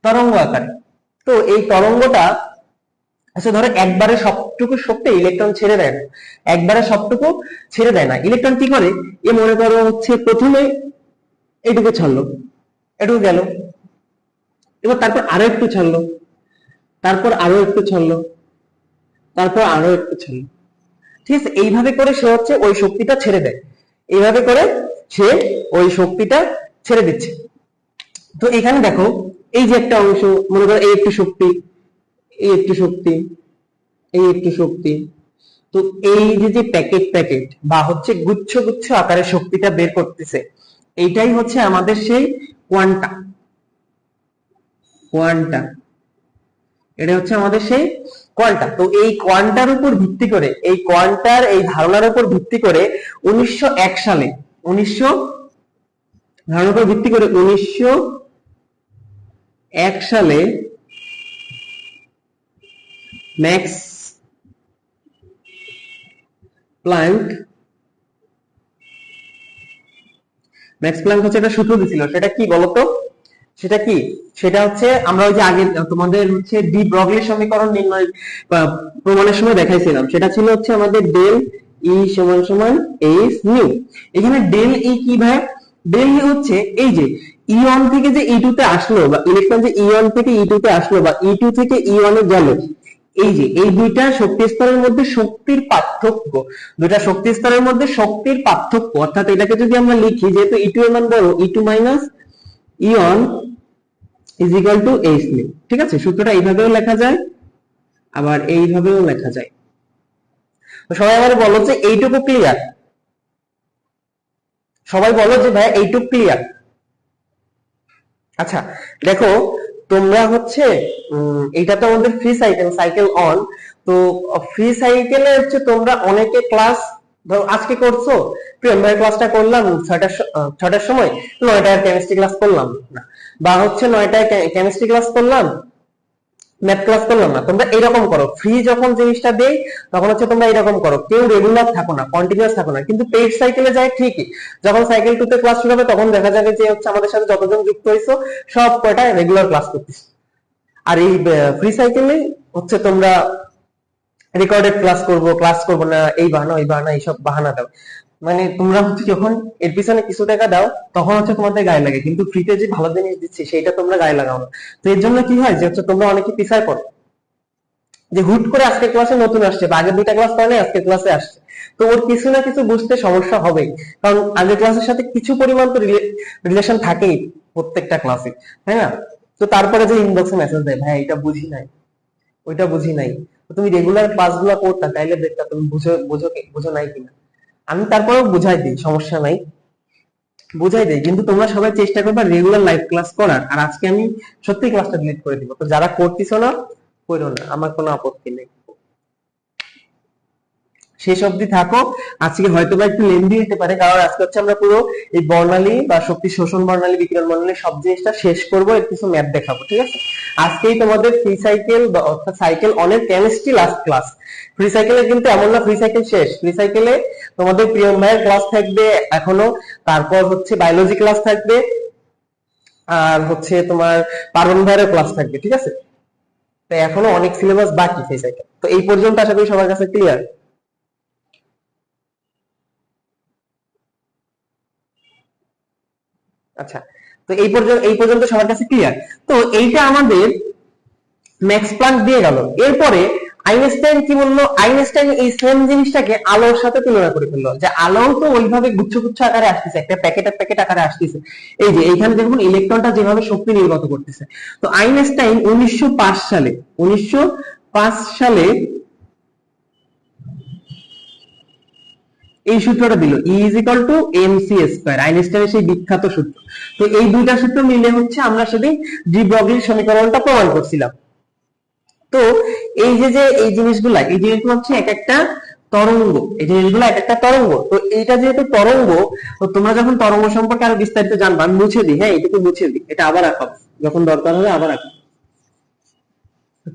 তরঙ্গ আকারে। তো এই তরঙ্গটা আচ্ছা ধরো একবারে সবটুকু শক্তি ইলেকট্রন ছেড়ে দেয় না, একবারে সবটুকু ছেড়ে দেয় না। ইলেকট্রন কি করে, এ মনে করো হচ্ছে প্রথমে এইটুকু ছাড়লো, এটুকু গেল, এবার তারপর আরো একটু ছাড়লো, তারপর আরো একটু ছাড়লো, তারপর আরো একটু ছাড়লো। ঠিক আছে, এইভাবে করে সে হচ্ছে ওই শক্তিটা ছেড়ে দেয়, এইভাবে করে সে ওই শক্তিটা ছেড়ে দিচ্ছে। তো এখানে দেখো, এই যে একটা অংশ, মনে করো এই একটু শক্তি, এই একটু শক্তি, এই একটু শক্তি, তো এই যে যে প্যাকেট প্যাকেট বা হচ্ছে গুচ্ছ গুচ্ছ আকারে শক্তিটা বের করতেছে, এইটাই হচ্ছে আমাদের সেই কোয়ান্টা, কোয়ান্টা, এটা হচ্ছে আমাদের সেই কোয়ান্টা। তো এই কোয়ান্টার উপর ভিত্তি করে, এই কোয়ান্টার এই ধারণার উপর ভিত্তি করে 1901 সালে, 1900 ধারণার উপর ভিত্তি করে 1901 সালে ম্যাক্স প্ল্যাঙ্ক, ম্যাক্স প্ল্যাঙ্ক হচ্ছে একটা সূত্র দিছিল, সেটা কি বলতো, সেটা কি, সেটা হচ্ছে আমরা ওই যে আগে তোমাদের হচ্ছে ডি ব্রগলি সমীকরণ নির্ণয় প্রমাণের সময় দেখাইছিলাম, সেটা ছিল হচ্ছে আমাদের ডেল ই সমান সমান এইচ নিউ। এখানে ডেল ই কি ভাই, ডেল ই হচ্ছে এই যে ই1 থেকে যে ই2 তে আসলো, বা ইলেকট্রন যে ই1 থেকে ই2 তে আসলো বা ই2 থেকে ই1 এ গেল, এই যে এই দুইটা শক্তি স্তরের মধ্যে শক্তির পার্থক্য, দুইটা শক্তি স্তরের মধ্যে শক্তির পার্থক্য, অর্থাৎ এটাকে যদি আমরা লিখি, যেহেতু ই2 এর মান বড়, ই2 minus E1 is equal two H new. ঠিক আছে, সূত্রটা এইভাবেও লেখা যায়, আবার এইভাবেও লেখা যায়। তো সবাই আমাদের বলো যে এইটুকু ক্লিয়ার, সবাই বলো যে ভাই এইটুকু ক্লিয়ার। আচ্ছা দেখো, তোমরা হচ্ছে এইটা তো আমাদের ফ্রি সাইকেল, সাইকেল অন। তো ফ্রি সাইকেলে হচ্ছে তোমরা অনেকে ক্লাস ধরো আজকে করছো, প্রিয়ম্বরের ক্লাসটা করলাম 6টার সময়, 9টায় কেমিস্ট্রি ক্লাস করলাম না, বা হচ্ছে 9টায় কেমিস্ট্রি ক্লাস করলাম, ম্যাথ ক্লাস করলাম না। তোমরা এরকম করো, ফ্রি যখন জিনিসটা দেই তখন হচ্ছে তোমরা এরকম করো, কেউ রেগুলার থাকো না, কন্টিনিউয়াস থাকো না, কিন্তু পেইড সাইকেলে যায় ঠিকই, যখন সাইকেল 2 তে ক্লাস শুরু হবে তখন দেখা যাবে যে হচ্ছে আমাদের সাথে যতজন যুক্ত হইছো সব কয়টা রেগুলার ক্লাস করতেছো। আর এই ফ্রি সাইকেলে হচ্ছে তোমরা রেকর্ডেড ক্লাস করবো না, এই বাহানা ওই বাহানা এইসব বাহানা দাও, মানে তোমরা হচ্ছে যখন এর পিছনে কিছু টাকা দাও তখন হচ্ছে তোমাদের গায়ে লাগে, কিন্তু ফ্রিতে যে ভালো জিনিস দিচ্ছি সেটা তোমরা গায়ে লাগাও না। তো এর জন্য কি হয় যে হচ্ছে তোমরা অনেকে পিছায় পড়ো, যে হুট করে আজকে ক্লাসে নতুন আসছে বা আগের 2টা ক্লাস করে নাই আজকে ক্লাসে আসছে, তো ওর কিছু না কিছু বুঝতে সমস্যা হবেই, কারণ আগের ক্লাসের সাথে কিছু পরিমাণ তো রিলেশন থাকেই প্রত্যেকটা ক্লাসে, তাই না? তো তারপরে যে ইনবক্সে মেসেজ দেয়, ভাই এটা বুঝি নাই, ওইটা বুঝি নাই, তো তুমি রেগুলার ক্লাসগুলো করতা তাইলে দেখতা তুমি বুঝো বুঝো বুঝো নাই কিনা। আমি তারপরেও বুঝাই দিই, সমস্যা নাই, বুঝাই দেই, কিন্তু তোমরা সবাই চেষ্টা করবে রেগুলার লাইভ ক্লাস করার। আর আজকে আমি সত্যি ক্লাসটা ডিলিট করে দিব, তো যারা করতেছো না করো না, আমার কোনো আপত্তি নেই, শেষ অবধি থাকো। আজকে হয়তো বা একটু লেন্দি হতে পারে, কারণ আজকে হচ্ছে আমরা পুরো এই বর্ণালী বা শক্তি শোষণ বর্ণালী, বিকিরণ বর্ণালী সব জিনিসটা শেষ করব, এর কিছু ম্যাথ দেখাবো, ঠিক আছে? আজকেই তোমাদের ফ্রি সাইকেল বা অর্থাৎ সাইকেল অনেক কেমিস্ট্রি লাস্ট ক্লাস। ফ্রি সাইকেলে কিন্তু এমন না ফ্রি সাইকেল শেষ, ফ্রি সাইকেলে তোমাদের প্রিয়ম ভাইয়ের ক্লাস থাকবে এখনো, তারপর হচ্ছে বায়োলজি ক্লাস থাকবে, আর হচ্ছে তোমার পার্বণ ভাইয়ের ক্লাস থাকবে, ঠিক আছে? তো এখনো অনেক সিলেবাস বাকি ফ্রি সাইকেল। তো এই পর্যন্ত আশা করি সবার কাছে ক্লিয়ার। আচ্ছা, তো এই পর্যন্ত সবার কাছে ক্লিয়ার। তো এইটা আমাদের ম্যাক্স প্ল্যাঙ্ক দিয়ে গেল। এরপরে আইনস্টাইন কি বললো? আইনস্টাইন এই সেম জিনিসটাকে আলোর সাথে তুলনা করে ফেললো, যে আলো তো ওইভাবে গুচ্ছ গুচ্ছ আকারে আসতেছে, একটা প্যাকেট আকারে আসতেছে, এই যে এইখানে দেখুন ইলেকট্রনটা যেভাবে শক্তি নির্গত করতেছে। তো আইনস্টাইন 1905 সালে এই সূত্রটা দিল, E is equal to mc square, আইনস্টাইনের সেই বিখ্যাত সূত্র। তো এই দুইটা সূত্র মিলে হচ্ছে আমরা সেদিন ডি ব্রগলির সমীকরণটা প্রমাণ করছিলাম। তো এই যে এই জিনিসগুলো হচ্ছে এক একটা তরঙ্গ, এই জিনিসগুলো এক একটা তরঙ্গ। তো এইটা যেহেতু তরঙ্গ, তো তোমরা যখন তরঙ্গ সম্পর্কে আরো বিস্তারিত জানবা, আমি মুছে দিই, হ্যাঁ এটুকু মুছে দিই, এটা আবার আঁকাবো যখন দরকার হবে, আবার আঁকাবো।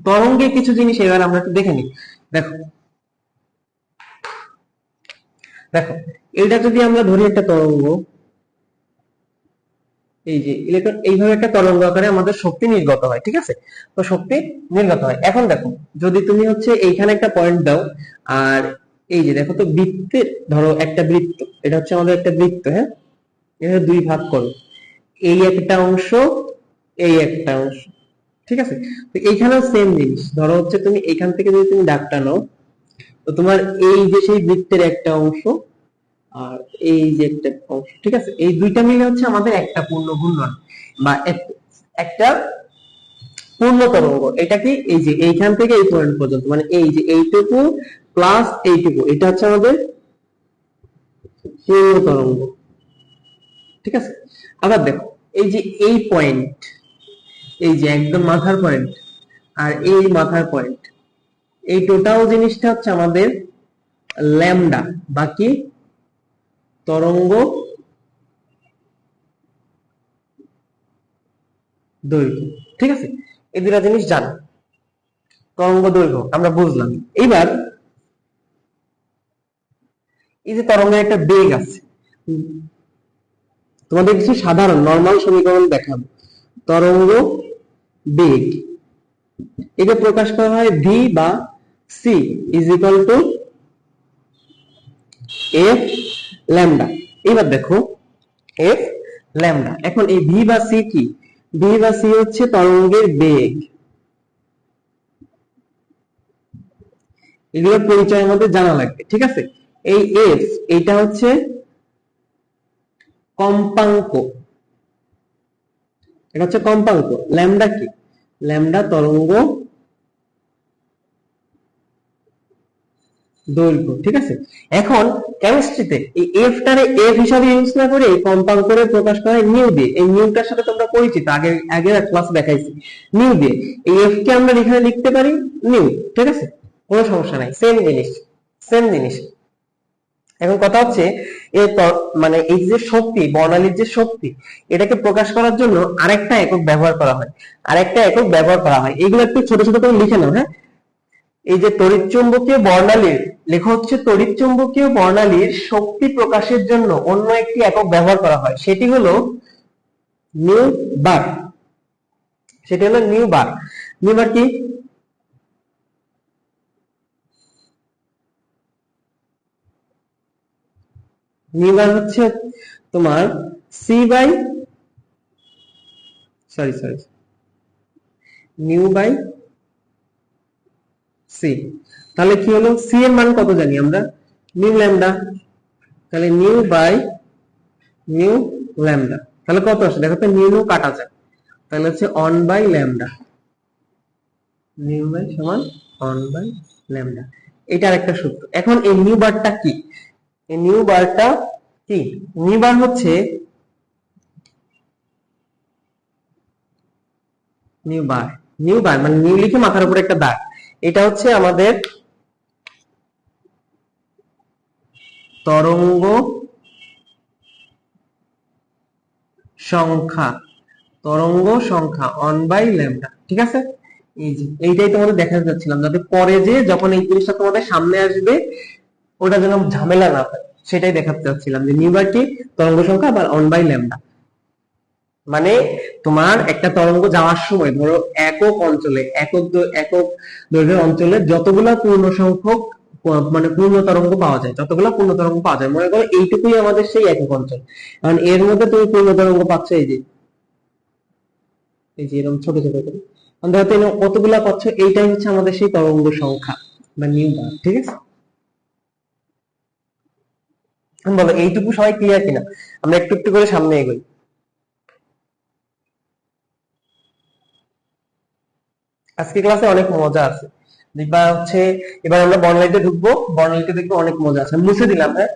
তরঙ্গে কিছু জিনিস এবার আমরা একটু দেখে নিই। দেখো দেখো এইটা যদি আমরা ধরি একটা তরঙ্গ, এই যে ইলেকট্রন এইভাবে একটা তরঙ্গ আকারে আমাদের শক্তি নির্গত হয়, ঠিক আছে? তো শক্তি নির্গত হয়। এখন দেখো যদি তুমি হচ্ছে এইখানে একটা পয়েন্ট দাও, আর এই যে দেখো তো বৃত্তের, ধরো একটা বৃত্ত, এটা হচ্ছে আমাদের একটা বৃত্ত, হ্যাঁ এটা দুই ভাগ করো, এই একটা অংশ, এই একটা অংশ, ঠিক আছে? তো এইখানেও সেম জিনিস, ধরো হচ্ছে তুমি এইখান থেকে যদি তুমি দাগ টানো, তো তোমার এই যে সেই বৃত্তের একটা অংশ আর এই যে একটা অংশ, ঠিক আছে, এই দুইটা মিলে হচ্ছে আমাদের একটা পূর্ণ ঘূর্ণন বা একটা পূর্ণ তরঙ্গ। এটা কি? এই যে এইখান থেকে এই পয়েন্ট পর্যন্ত, মানে এই যে এইটুকু প্লাস এইটুকু, এটা হচ্ছে আমাদের পূর্ণ তরঙ্গ, ঠিক আছে? আবার দেখো এই যে এই পয়েন্ট, এই যে একদম মাথার পয়েন্ট আর এই মাথার পয়েন্ট, এই টোটাল জিনিসটা হচ্ছে আমাদের ল্যামডা, বাকি তরঙ্গ দৈর্ঘ্য, ঠিক আছে? এই দুটা জিনিস জানো, তরঙ্গ দৈর্ঘ্য আমরা বুঝলাম। এইবার এই যে তরঙ্গের একটা বেগ আছে, তোমাদের কিছু সাধারণ নরমাল সমীকরণ দেখাবো। তরঙ্গ বেগ, এটা প্রকাশ করা হয় ভি বা c is equal to f lambda. এবার দেখো এফ ল্যামডা, এখন এই ভি বা সি কি? ভি বা সি হচ্ছে তরঙ্গের বেগ, এগুলোর পরিচয় আমাদের জানা লাগবে, ঠিক আছে? এই এফ, এটা হচ্ছে কম্পাঙ্ক, এটা হচ্ছে কম্পাঙ্ক। ল্যামডা কি? ল্যামডা তরঙ্গ দৈর্ঘ্য, ঠিক আছে? এখন কেমিস্ট্রিতে এই এফ টারে এফ হিসাবে ইউজ না করে এই কম্পাঙ্করে প্রকাশ করা হয় নিউ দিয়ে। এই নিউটার সাথে তোমরা পরিচিত, আগের ক্লাস দেখাইছি নিউ দিয়ে। এই এফ কে আমরা এখানে লিখতে পারি নিউ, ঠিক আছে? কোনো সমস্যা নাই, সেম জিনিস সেম জিনিস। এখন কথা হচ্ছে মানে এই যে শক্তি, বর্ণালীর যে শক্তি, এটাকে প্রকাশ করার জন্য আরেকটা একক ব্যবহার করা হয়, আরেকটা একক ব্যবহার করা হয়। এগুলো একটু ছোট ছোট করে লিখে নাও, হ্যাঁ? এই যে তড়িৎচুম্বকীয় বর্ণালীর, লেখা হচ্ছে তড়িৎচুম্বকীয় বর্ণালীর শক্তি প্রকাশের জন্য অন্য একটি একক ব্যবহার করা হয়, সেটি হলো নিউ বার। সেটি হলো নিউ বার। নিউ বার কি? নিউ বার হচ্ছে তোমার c by, sorry nu by c. তাহলে কি হলো? সি এর মান কত জানি আমরা? Nu lambda. তাহলে নিউ বাই নিউ ল্যামডা, তাহলে কত আসে দেখো তো, নিউ কাটা যায়, তাহলে হচ্ছে 1 বাই ল্যামডা, নিউ বাই সমান 1 বাই ল্যামডা। এটা আরেকটা সূত্র। এখন এই নিউ বারটা কি? এই নিউ বারটা কি? নিউ বার হচ্ছে নিউ বার মানে নিউ লিখে মাথার উপরে একটা দাগ, এটা হচ্ছে আমাদের তরঙ্গ সংখ্যা, তরঙ্গ সংখ্যা 1 বাই ল্যামডা, ঠিক আছে? এই যে এইটাই তোমাদের দেখাতে যাচ্ছিলাম, যাতে পরে যে যখন এই জিনিসটা তোমাদের সামনে আসবে ওটা যেন ঝামেলা না হয়, সেটাই দেখাতে চাচ্ছিলাম যে নিউ বার কি? তরঙ্গ সংখ্যা আবার 1 বাই ল্যামডা। মানে তোমার একটা তরঙ্গ যাওয়ার সময় ধরো একক অঞ্চলে, একক দৈর্ঘ্যের অঞ্চলে যতগুলা পূর্ণ সংখ্যক মানে পূর্ণ তরঙ্গ পাওয়া যায়, যতগুলা পূর্ণ তরঙ্গ পাওয়া যায়, মনে করো এইটুকুই আমাদের সেই একক অঞ্চল। কারণ এর মধ্যে তুমি পূর্ণ তরঙ্গ পাচ্ছ এই যে এরকম ছোট ছোট করে, দেখো তো কতগুলা পাচ্ছ, এইটাই হচ্ছে আমাদের সেই তরঙ্গ সংখ্যা বা নিউটন। ঠিক আছে, বলো এইটুকু সবাই ক্লিয়ার কিনা? আমরা একটু একটু করে সামনে এগোই। আজকে ক্লাসে অনেক মজা আছে, দেখবা হচ্ছে এবার আমরা বর্ণালীতে ঢুকবো, বর্ণালীতে দেখবো অনেক মজা আছে। মুছে দিলাম, হ্যাঁ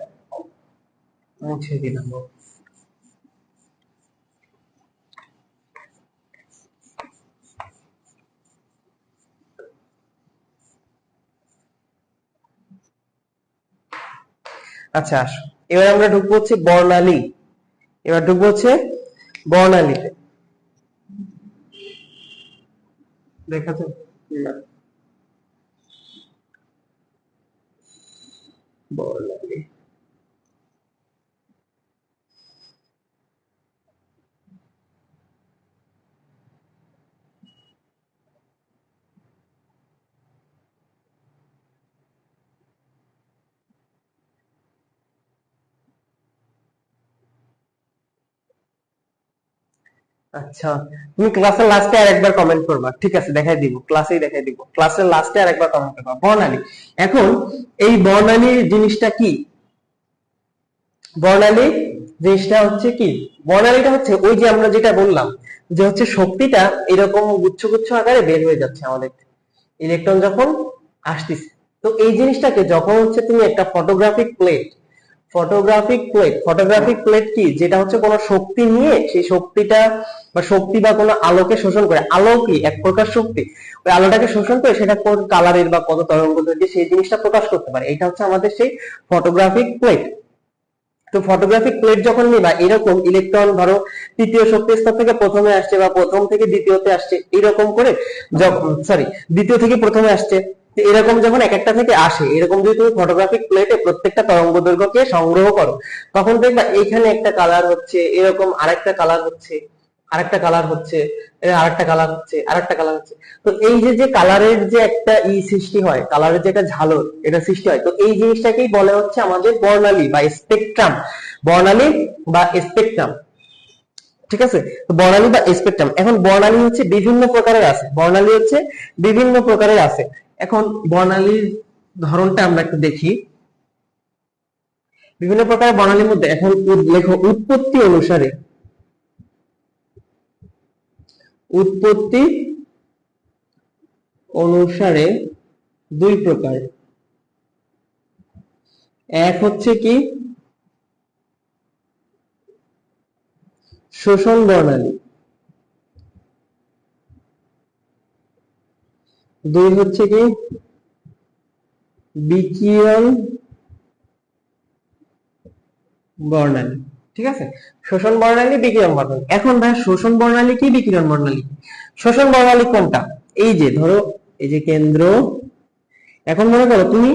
মুছে দিলাম। আচ্ছা আসো, এবার আমরা ঢুকবো হচ্ছে বর্ণালী। এবার ঢুকবো হচ্ছে বর্ণালীতে। দেখা তো না, বর্ণালী। আচ্ছা, তুমি ক্লাসের লাস্টে আর একবার কমেন্ট করবা, ঠিক আছে? দেখাই দিব, ক্লাসেই দেখাই দিব, ক্লাসের লাস্টে আর একবার কমেন্ট করবা বর্ণালী। এখন এই বর্ণালী জিনিসটা কি? বর্ণালী জিনিসটা হচ্ছে কি? বর্ণালীটা হচ্ছে ওই যে আমরা যেটা বললাম যে হচ্ছে শক্তিটা এরকম গুচ্ছ গুচ্ছ আকারে বের হয়ে যাচ্ছে আমাদের ইলেকট্রন যখন আসতেছে। তো এই জিনিসটাকে যখন হচ্ছে তুমি একটা ফটোগ্রাফিক প্লেট, ফটোগ্রাফিক প্লেট কি, যেটা হচ্ছে কোনো শক্তি নিয়ে সেই শক্তিটা বা শক্তি বা কোনো আলোকে শোষণ করে, আলো কি এক প্রকার শক্তি, ওই আলোটাকে শোষণ করে সেটা কোন কালারের বা কত তরঙ্গ দৈর্ঘ্যে সেই জিনিসটা প্রকাশ করতে পারে, এটা হচ্ছে আমাদের সেই ফটোগ্রাফিক প্লেট। তো ফটোগ্রাফিক প্লেট যখন নিবা, এরকম ইলেকট্রন ধরো তৃতীয় শক্তি স্তর থেকে প্রথমে আসছে বা প্রথম থেকে দ্বিতীয়তে আসছে, এরকম করে সরি দ্বিতীয় থেকে প্রথমে আসছে, এরকম যখন এক একটা থেকে আসে, এরকম যদি তুমি ফটোগ্রাফিক প্লেটে প্রত্যেকটা তরঙ্গ দৈর্ঘ্যকে সংগ্রহ করো, তখন দেখবা এইখানে একটা কালার হচ্ছে, এরকম আরেকটা কালার হচ্ছে, আরেকটা কালার হচ্ছে, আরেকটা কালার হচ্ছে, আরেকটা কালার হচ্ছে। তো এই যে যে কালারের যে একটা সৃষ্টি হয়, কালারের যে একটা ঝালর এটা সৃষ্টি হয়, তো এই জিনিসটাকেই বলে হচ্ছে আমাদের বর্ণালী বা স্পেকট্রাম। বর্ণালী বা স্পেকট্রাম, ঠিক আছে? তো বর্ণালী বা স্পেকট্রাম, এখন বর্ণালী হচ্ছে বিভিন্ন প্রকারের আছে, বর্ণালী হচ্ছে বিভিন্ন প্রকারের আছে। এখন বর্ণালীর ধরনটা আমরা একটু দেখি। বিভিন্ন প্রকারের বর্ণালীর মধ্যে এখন লেখো উৎপত্তি অনুসারে, উৎপত্তি অনুসারে দুই প্রকার। এক হচ্ছে কি শোষণ বর্ণালী, দুই হচ্ছে কি বিকিরণ বর্ণালী। ঠিক আছে, শোষণ বর্ণালী, বিকিরণ বর্ণালী। এখন ভাই শোষণ বর্ণালী কি, বিকিরণ বর্ণালী কি? শোষণ বর্ণালী কোনটা? এই যে ধরো, এই যে কেন্দ্র, এখন মনে করো তুমি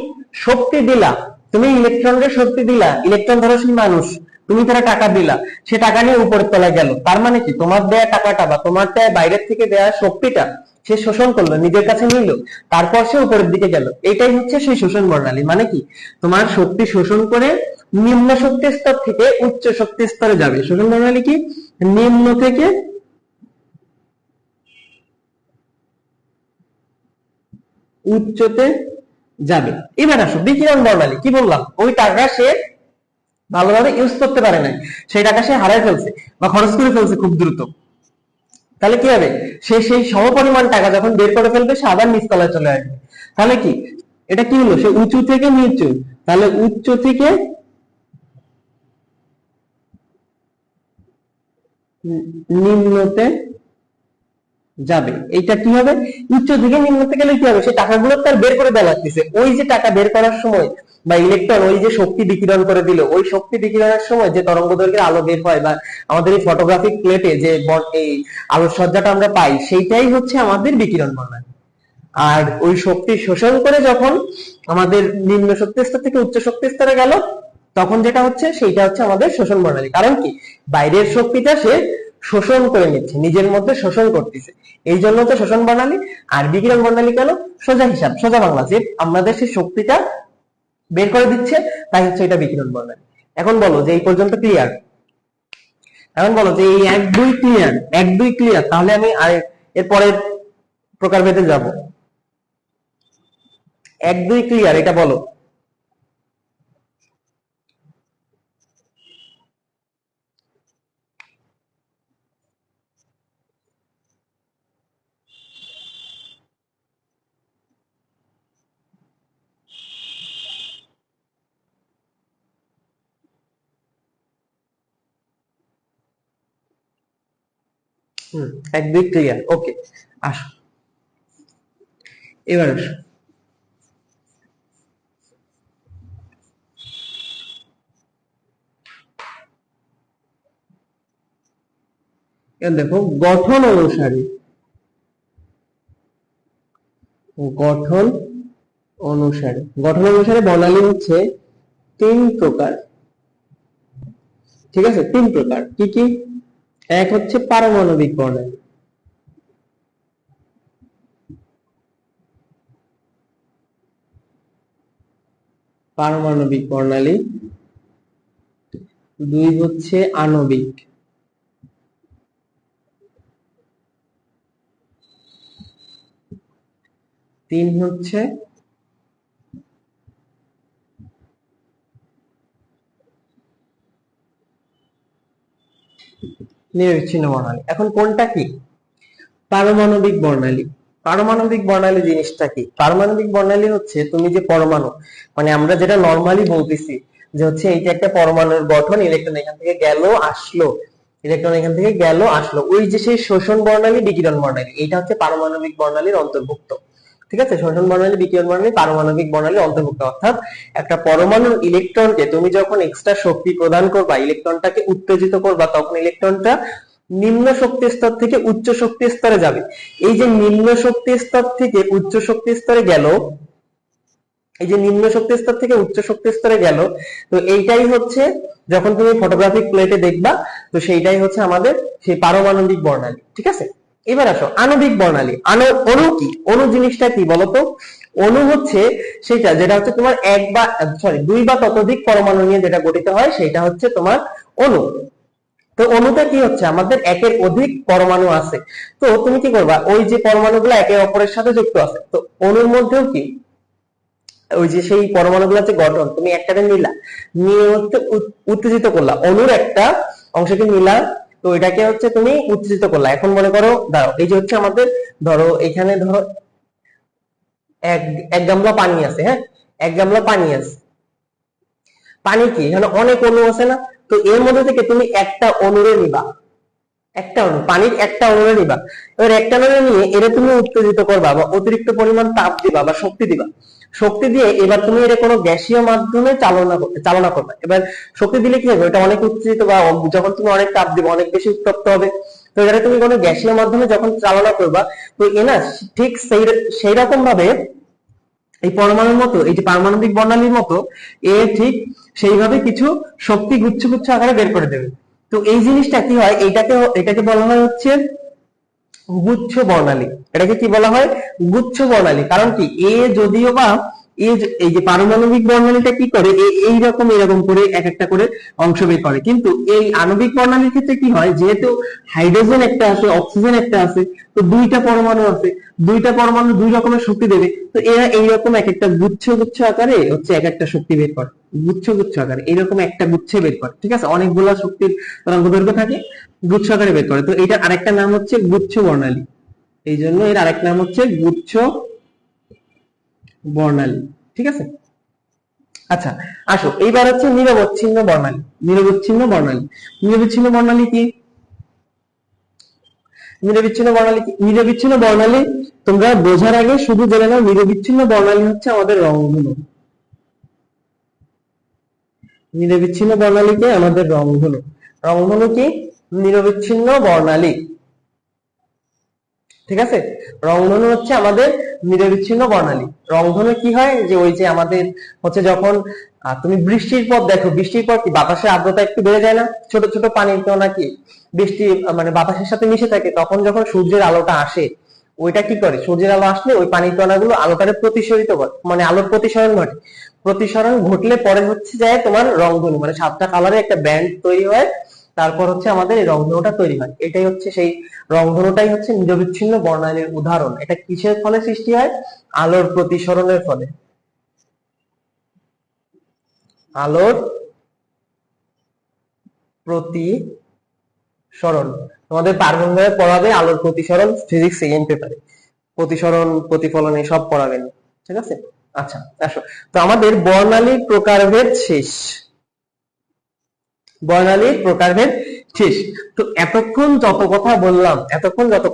শক্তি দিলা, তুমি ইলেকট্রনকে শক্তি দিলা, ইলেকট্রন ধরো সেই মানুষ, তুমি তারা টাকা দিলা, সে টাকা নিয়ে উপরের তলায় গেল, তার মানে কি তোমার দেয়া টাকাটা বা তোমার দেয়া বাইরের থেকে দেয়া শক্তিটা সে শোষণ করলো, নিজের কাছে নিল, তারপর সে উপরের দিকে গেল। এটাই হচ্ছে সেই শোষণ বর্ণালী। মানে কি, তোমার শক্তি শোষণ করে নিম্ন শক্তি স্তর থেকে উচ্চ শক্তি স্তরে যাবে। শোষণ বর্ণালী কি নিম্ন থেকে উচ্চতে যাবে। এবার আসো বিকিরণ বর্ণালী, কি বললাম, ওই টাকা সে ভালোভাবে ইউজ করতে পারে নাই, সেই টাকা সে হারাই ফেলছে বা খরচ করে ফেলছে খুব দ্রুত। তাহলে কি হবে, সে সেই সমপরিমাণ টাকা যখন বের করে ফেলবে সে আবার নিচতলায় চলে আসবে। তাহলে কি এটা কি হলো, সে উঁচু থেকে নিচু, তাহলে উচ্চ থেকে নিম্নতে যাবে। এইটা কি হবে, উচ্চ থেকে নিম্নতে গেলে কি হবে, সেই টাকাগুলো তার বের করে দেওয়া লাগতেছে। ওই যে টাকা বের করার সময় বা ইলেকট্রন ওই যে শক্তি বিকিরণ করে দিল, ওই শক্তি বিকিরণের সময় যে তরঙ্গ দৈর্ঘ্যের আলো বের হয় বা আমাদের এই ফটোগ্রাফিক প্লেটে যে এই আলোর সজ্জাটা আমরা পাই, সেইটাই হচ্ছে আমাদের বিকিরণ বর্ণালী। আর ওই শক্তি শোষণ করে যখন আমাদের নিম্ন শক্তি স্তর থেকে উচ্চ শক্তি স্তরে গেল, তখন যেটা হচ্ছে সেইটা হচ্ছে আমাদের শোষণ বর্ণালী। কারণ কি, বাইরের শক্তিটা সে শোষণ করে নিচ্ছে, নিজের মধ্যে শোষণ করতেছে, এই জন্য তো শোষণ বর্ণালী। আর বিকিরণ বর্ণালী কেন, সোজা হিসাব, সোজা বাংলা, যে আমাদের সেই শক্তিটা বের করে দিচ্ছে, তাই হচ্ছে এটা বিকিরণ বর্ণালী। এখন বলো যে এই পর্যন্ত ক্লিয়ার? এখন বলো যে এই এক দুই ক্লিয়ার, এক দুই ক্লিয়ার, তাহলে আমি আর এরপরে প্রকারভেদে যাব। 1 2 ক্লিয়ার, এটা বলো। হুম, 1 2 ক্লিয়ার, ওকে। আসো, এবার আসো। এবার দেখো, গঠন অনুসারে, গঠন গঠন অনুসারে বর্ণালী হচ্ছে 3 প্রকার। ঠিক আছে, 3 প্রকার। কি কি? এক হচ্ছে পারমাণবিক বর্ণালী, পারমাণবিক বর্ণালী। 2 হচ্ছে আণবিক। 3 হচ্ছে নিরবিচ্ছিন্ন বর্ণালী। এখন কোনটা কি? পারমাণবিক বর্ণালী। পারমাণবিক বর্ণালী জিনিসটা কি? পারমাণবিক বর্ণালী হচ্ছে তুমি যে পরমাণু, মানে আমরা যেটা নরমালি বলতেছি যে হচ্ছে এইটা একটা পরমাণুর গঠন, ইলেকট্রন এখান থেকে গেল আসলো, ইলেকট্রন এখান থেকে গেল আসলো, ওই যে সেই শোষণ বর্ণালী, বিকিরণ বর্ণালী, এটা হচ্ছে পারমাণবিক বর্ণালীর অন্তর্ভুক্ত। ঠিক আছে, শোষণ বর্ণালী, বিকিরণ বর্ণালী পারমাণবিক বর্ণালীর অন্তর্ভুক্ত। অর্থাৎ একটা পরমাণুর ইলেকট্রনকে তুমি যখন এক্সট্রা শক্তি প্রদান করবা, ইলেকট্রনটাকে উত্তেজিত করবা, তখন ইলেকট্রনটা নিম্ন শক্তি স্তর থেকে উচ্চ শক্তি স্তরে যাবে। এই যে নিম্ন শক্তি স্তর থেকে উচ্চ শক্তি স্তরে গেল, এই যে নিম্ন শক্তি স্তর থেকে উচ্চ শক্তি স্তরে গেল, তো এইটাই হচ্ছে যখন তুমি ফটোগ্রাফিক প্লেটে দেখবা, তো সেইটাই হচ্ছে আমাদের সেই পারমাণবিক বর্ণালী। ঠিক আছে, এবার আসো আণবিক বর্ণালী। অণু কি? অণু জিনিসটা কি বলতো? অণু হচ্ছে সেটা যেটা হচ্ছে তোমার এক বা সরি 2 বা ততোধিক পরমাণু নিয়ে যেটা গঠিত হয়, সেটা হচ্ছে তোমার অণু। তো অণুতে কি হচ্ছে, আমাদের একের অধিক পরমাণু আছে। তো তুমি কি করবা, ওই যে পরমাণুগুলো একে অপরের সাথে যুক্ত আছে, তো অণুর মধ্যেও কি ওই যে সেই পরমাণুগুলোর যে গঠন, তুমি একটাতে নিলা, নিয়ে হচ্ছে উত্তেজিত করলা, অণুর একটা অংশকে নিলা, তো এটাকে হচ্ছে তুমি উত্তেজিত করলা। এখন মনে করো, দাঁড়াও, এই যে হচ্ছে আমাদের, ধরো এখানে ধরো এক এক গামলা পানি আছে, হ্যাঁ, এক গামলা পানি আছে। পানি কি, এখানে অনেক অণু আছে না? তো এর মধ্যে থেকে তুমি একটা অণুরে নিবা, একটা অণু, পানির একটা অণুরে নিবা। এবার একটা অণুরে নিয়ে এটা তুমি উত্তেজিত করবা বা অতিরিক্ত পরিমাণ তাপ দিবা বা শক্তি দিবা। শক্তি দিয়ে এবার তুমি এটা কোনো গ্যাসীয় মাধ্যমে চালনা করবে। এবার শক্তি দিলে কি হবে, এটা অনেক উত্তেজিত বা যখন তুমি অনেক তাপ দিবে অনেক বেশি উত্তপ্ত হবে। তো এটা তুমি কোনো গ্যাসীয় মাধ্যমে যখন চালনা করবা, তো এ না ঠিক সেই রকম ভাবে এই পরমাণুর মতো, এই যে পারমাণবিক বর্ণালীর মতো, এ ঠিক সেইভাবে কিছু শক্তি গুচ্ছ গুচ্ছ আকারে বের করে দেবে। তো এই জিনিসটা কি হয়, এটাকে বলা হয় হচ্ছে গুচ্ছ বর্ণালী। এটাকে কি বলা হয়? গুচ্ছ বর্ণালী। কারণ কি, এ যদিও বা এই যে পারমাণবিক বর্ণালীটা কি করে, এইরকম এরকম করে এক একটা করে অংশ বের করে, কিন্তু এই আণবিক বর্ণালীর ক্ষেত্রে কি হয়, যেহেতু হাইড্রোজেন একটা আছে, অক্সিজেন একটা আছে, তো 2টা পরমাণু আছে, 2টা পরমাণু 2 রকমের শক্তি দেবে, তো এরা এইরকম এক একটা গুচ্ছ গুচ্ছ আকারে হচ্ছে এক একটা শক্তি বের করে, গুচ্ছ গুচ্ছ আকারে এইরকম একটা গুচ্ছে বের করে। ঠিক আছে, অনেকগুলা শক্তির তরঙ্গ দৈর্ঘ্য থাকে, গুচ্ছ আকারে বের করে। তো এটা আরেকটা নাম হচ্ছে গুচ্ছ বর্ণালী, এই জন্য এর আরেক নাম হচ্ছে গুচ্ছ বর্ণালী। ঠিক আছে, আচ্ছা আসো এইবার হচ্ছে নিরবচ্ছিন্ন বর্ণালী। নিরবচ্ছিন্ন বর্ণালী, নিরবিচ্ছিন্ন বর্ণালী কি? নিরবিচ্ছিন্ন বর্ণালী কি? নিরবিচ্ছিন্ন বর্ণালী তোমরা বোঝার আগে শুধু জেনে নাও, নিরবিচ্ছিন্ন বর্ণালী হচ্ছে আমাদের রংধনু। নিরবিচ্ছিন্ন বর্ণালীকে আমাদের রংধনু। রংধনু কি? নিরবিচ্ছিন্ন বর্ণালী। ঠিক আছে, রংধনু হচ্ছে আমাদের নিরবিচ্ছিন্ন বর্ণালী। রংধনু কি হয়, যে ওই যে আমাদের হচ্ছে যখন তুমি বৃষ্টির পর দেখো, বৃষ্টির পর কি বাতাসের আর্দ্রতা একটু বেড়ে যায় না, ছোট ছোট পানির কণা কি বৃষ্টি মানে বাতাসের সাথে মিশে থাকে, তখন যখন সূর্যের আলোটা আসে, ওইটা কি করে, সূর্যের আলো আসলে ওই পানির কণাগুলো আলোটারে প্রতিসরিত করে, মানে আলোর প্রতিসরণ ঘটে। প্রতিসরণ ঘটলে পরে হচ্ছে যায় তোমার রংধনু, মানে 7টা কালারে একটা ব্যান্ড তৈরি হয়, তারপর হচ্ছে আমাদের এই রংধনুটা তৈরি হয়। এটাই হচ্ছে সেই রংধনুটাই হচ্ছে নিরবিচ্ছিন্ন বর্ণালীর উদাহরণ। এটা কিসের ফলে সৃষ্টি হয়? আলোর প্রতিসরণের ফলে। আলোর প্রতিসরণ তোমাদের পার্বণ ভাবে পড়াবে, আলোর প্রতিসরণ ফিজিক্স সেকেন্ড পেপারে প্রতিসরণ প্রতিফলন সব পড়াবেন, ঠিক আছে? আচ্ছা আসো, তো আমাদের বর্ণালীর প্রকারভেদ শেষ। বর্ণালীর প্রকারভেদ শেষ। তো এতক্ষণ যত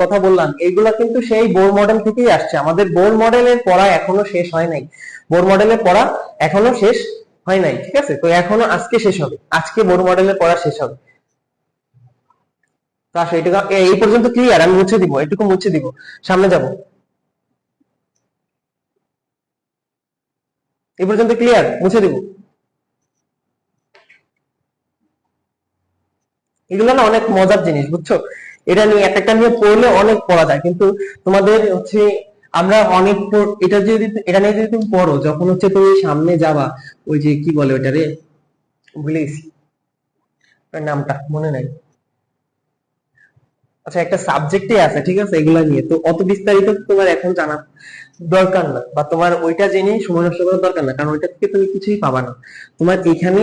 কথা বললাম এইগুলা কিন্তু সেই বোর মডেল থেকেই আসছে। আমাদের বোর মডেলের পড়া এখনো শেষ হয় নাই। বোর মডেলের পড়া এখনো শেষ হয় নাই, ঠিক আছে? তো এখনো আজকে শেষ হবে, আজকে বোর মডেলের পড়া শেষ হবে। তো আসো, এইটুকু এই পর্যন্ত ক্লিয়ার? আমি মুছে দিব, এটুকু মুছে দিব, সামনে যাব। এই পর্যন্ত ক্লিয়ার? মুছে দিব। এগুলো না অনেক মজার জিনিস, বুঝছো? এটা নিয়ে একটা নিয়ে পড়লে অনেক পড়া যায়, কিন্তু তোমাদের হচ্ছে আমরা অনেক এটা নিয়ে যদি তুমি পড়ো, যখন হচ্ছে তুমি সামনে যাবা, ওই যে কি বলে ওটা রে, ভুলে গেছি নামটা, মনে নাই। আচ্ছা, একটা সাবজেক্টে আছে, ঠিক আছে? এগুলা নিয়ে তো অত বিস্তারিত তোমার এখন জানা দরকার না, বা তোমার ওইটা জেনে সময় নষ্ট করার দরকার না, কারণ ওইটা থেকে তুমি কিছুই পাবা না। তোমার এখানে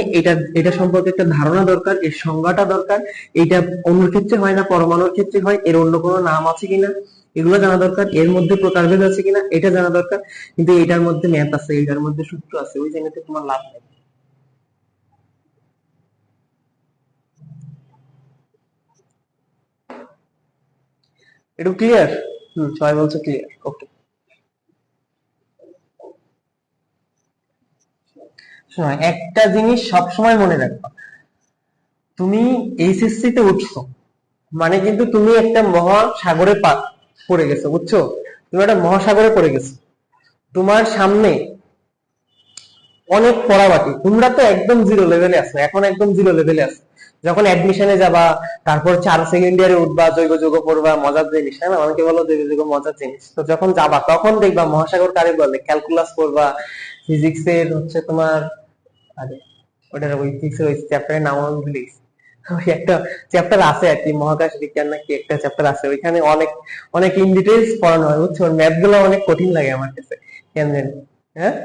এটা সম্পর্কে একটা ধারণা দরকার, এর সংজ্ঞাটা দরকার। এটা অণুর ক্ষেত্রে হয় না, পরমাণুর ক্ষেত্রে হয়, এর অন্য কোনো নাম আছে কিনা এগুলো জানা দরকার, এর মধ্যে প্রকারভেদ আছে কিনা এটা জানা দরকার। কিন্তু এটার মধ্যে ম্যাথ আছে, এটার মধ্যে সূত্র আছে, ওই জেনেতে তোমার লাভ নেই। একটু ক্লিয়ার? সবাই বলছো ক্লিয়ার, ওকে। শোনো, একটা জিনিস সবসময় মনে রাখবা, তুমি এইচএসসি তে উঠছো মানে কিন্তু তুমি একটা মহাসাগরে পড়ে গেছো, বুঝছো? তুমি একটা মহাসাগরে পড়ে গেছো, তোমার সামনে অনেক পড়া বাকি। তোমরা তো একদম জিরো লেভেলে আছো, এখন একদম জিরো লেভেলে আছো। যখন অ্যাডমিশনে যাবা, তারপর সেকেন্ড ইয়ারে উঠবা, জৈব যৌগ পড়বা, মজার জিনিস, তাই না? অনেকে বলো জৈব যৌগ মজার জিনিস। তো যখন যাবা তখন দেখবা মহাসাগর কারে বলে, ক্যালকুলাস পড়বা, ফিজিক্স এর হচ্ছে তোমার, আরে ওটার ওই ফিজিক্সের ওই চ্যাপ্টারের নাম আমি ভুলে গেছি। ওই একটা চ্যাপ্টার আছে আর কি, মহাকাশ বিজ্ঞান নাকি একটা চ্যাপ্টার আছে, ওইখানে অনেক অনেক ইন ডিটেইলস পড়ানো হয়, বুঝছো? ম্যাথ গুলো অনেক কঠিন লাগে আমার কাছে, কেন জানি। হ্যাঁ,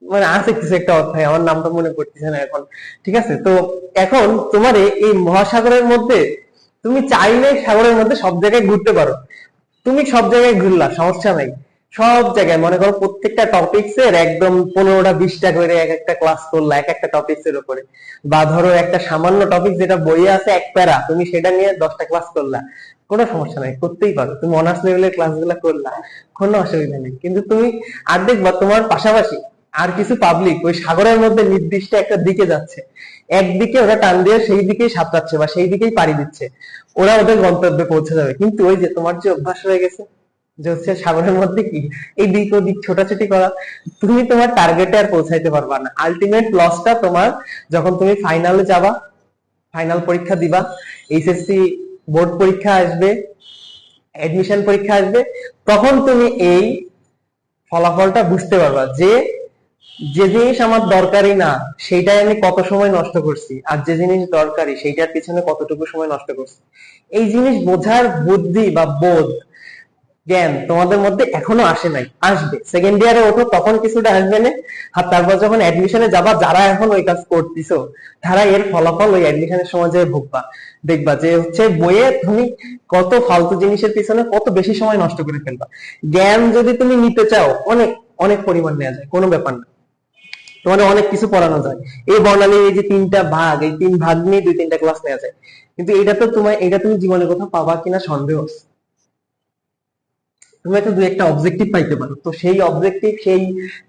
মানে আছে কিছু একটা অধ্যায়, আমার নামটা মনে পড়তেছে না এখন, ঠিক আছে? তো এখন তোমার এই মহাসাগরের মধ্যে তুমি চাইলে সাগরের মধ্যে সব জায়গায় ঘুরতে পারো, তুমি সব জায়গায় ঘুরলা, সমস্যা নাই। সব জায়গায় মনে করো প্রত্যেকটা টপিকস এর একদম 15টা 20টা করে এক একটা ক্লাস করলা, এক একটা টপিকস এর উপরে। বা ধরো একটা সামান্য টপিক যেটা বইয়ে আছে এক প্যারা, তুমি সেটা নিয়ে 10টা ক্লাস করলা, কোনো সমস্যা নাই, করতেই পারো। তুমি অনার্স লেভেলের ক্লাস গুলা করলা, কোনো অসুবিধা নেই। কিন্তু তুমি আর দেখবা তোমার পাশাপাশি আর কিছু পাবলিক ওই সাগরের মধ্যে নির্দিষ্ট একটা দিকে যাচ্ছে, একদিকে ওরা টান দিয়ে সেই দিকেই সাঁতরাচ্ছে বা সেই দিকেই পাড়ি দিচ্ছে, ওরা ওদের গন্তব্যে পৌঁছে যাবে। কিন্তু ওই যে তোমার যে অভ্যাস হয়ে গেছে যে হচ্ছে সাগরের মধ্যে কি এই দিক ওদিক ছোটাছুটি করা, তুমি তোমার টার্গেটে আর পৌঁছাইতে পারবা না। আলটিমেট লসটা তোমার যখন তুমি ফাইনালে যাবা, ফাইনাল পরীক্ষা দিবা, এইচএসসি বোর্ড পরীক্ষা আসবে, এডমিশন পরীক্ষা আসবে, তখন তুমি এই ফলাফলটা বুঝতে পারবা যে যে জিনিস আমার দরকারি না সেইটাই আমি কত সময় নষ্ট করছি, আর যে জিনিস দরকারি সেইটার পিছনে কতটুকু সময় নষ্ট করছি। এই জিনিস বোঝার বুদ্ধি বা বোধ জ্ঞান তোমাদের মধ্যে এখনো আসে নাই, আসবে। সেকেন্ড ইয়ারে ওঠো তখন কিছুটা আসবে না, আর তারপর যখন অ্যাডমিশনে যাবা, যারা এখন ওই কাজ করতেছো তারা এর ফলাফল ওই অ্যাডমিশনের সময় যে ভুগবা, দেখবা যে হচ্ছে বইয়ে তুমি কত ফালতু জিনিসের পিছনে কত বেশি সময় নষ্ট করে ফেলবা। জ্ঞান যদি তুমি নিতে চাও অনেক অনেক পরিমাণ নেওয়া যায়, কোনো ব্যাপার না, তোমাদের অনেক কিছু পড়ানো যায়। এই বর্ণালীর এই যে 3টা ভাগ, এই 3 ভাগ নিয়ে 2-3টা ক্লাস নেওয়া যায়। কিন্তু এটা তুমি জীবনে কোথাও পাবা কিনা সন্দেহ আছে। তুমি একটা 2-একটা অবজেক্টিভ পাইতে পারো, তো সেই অবজেক্টিভ সেই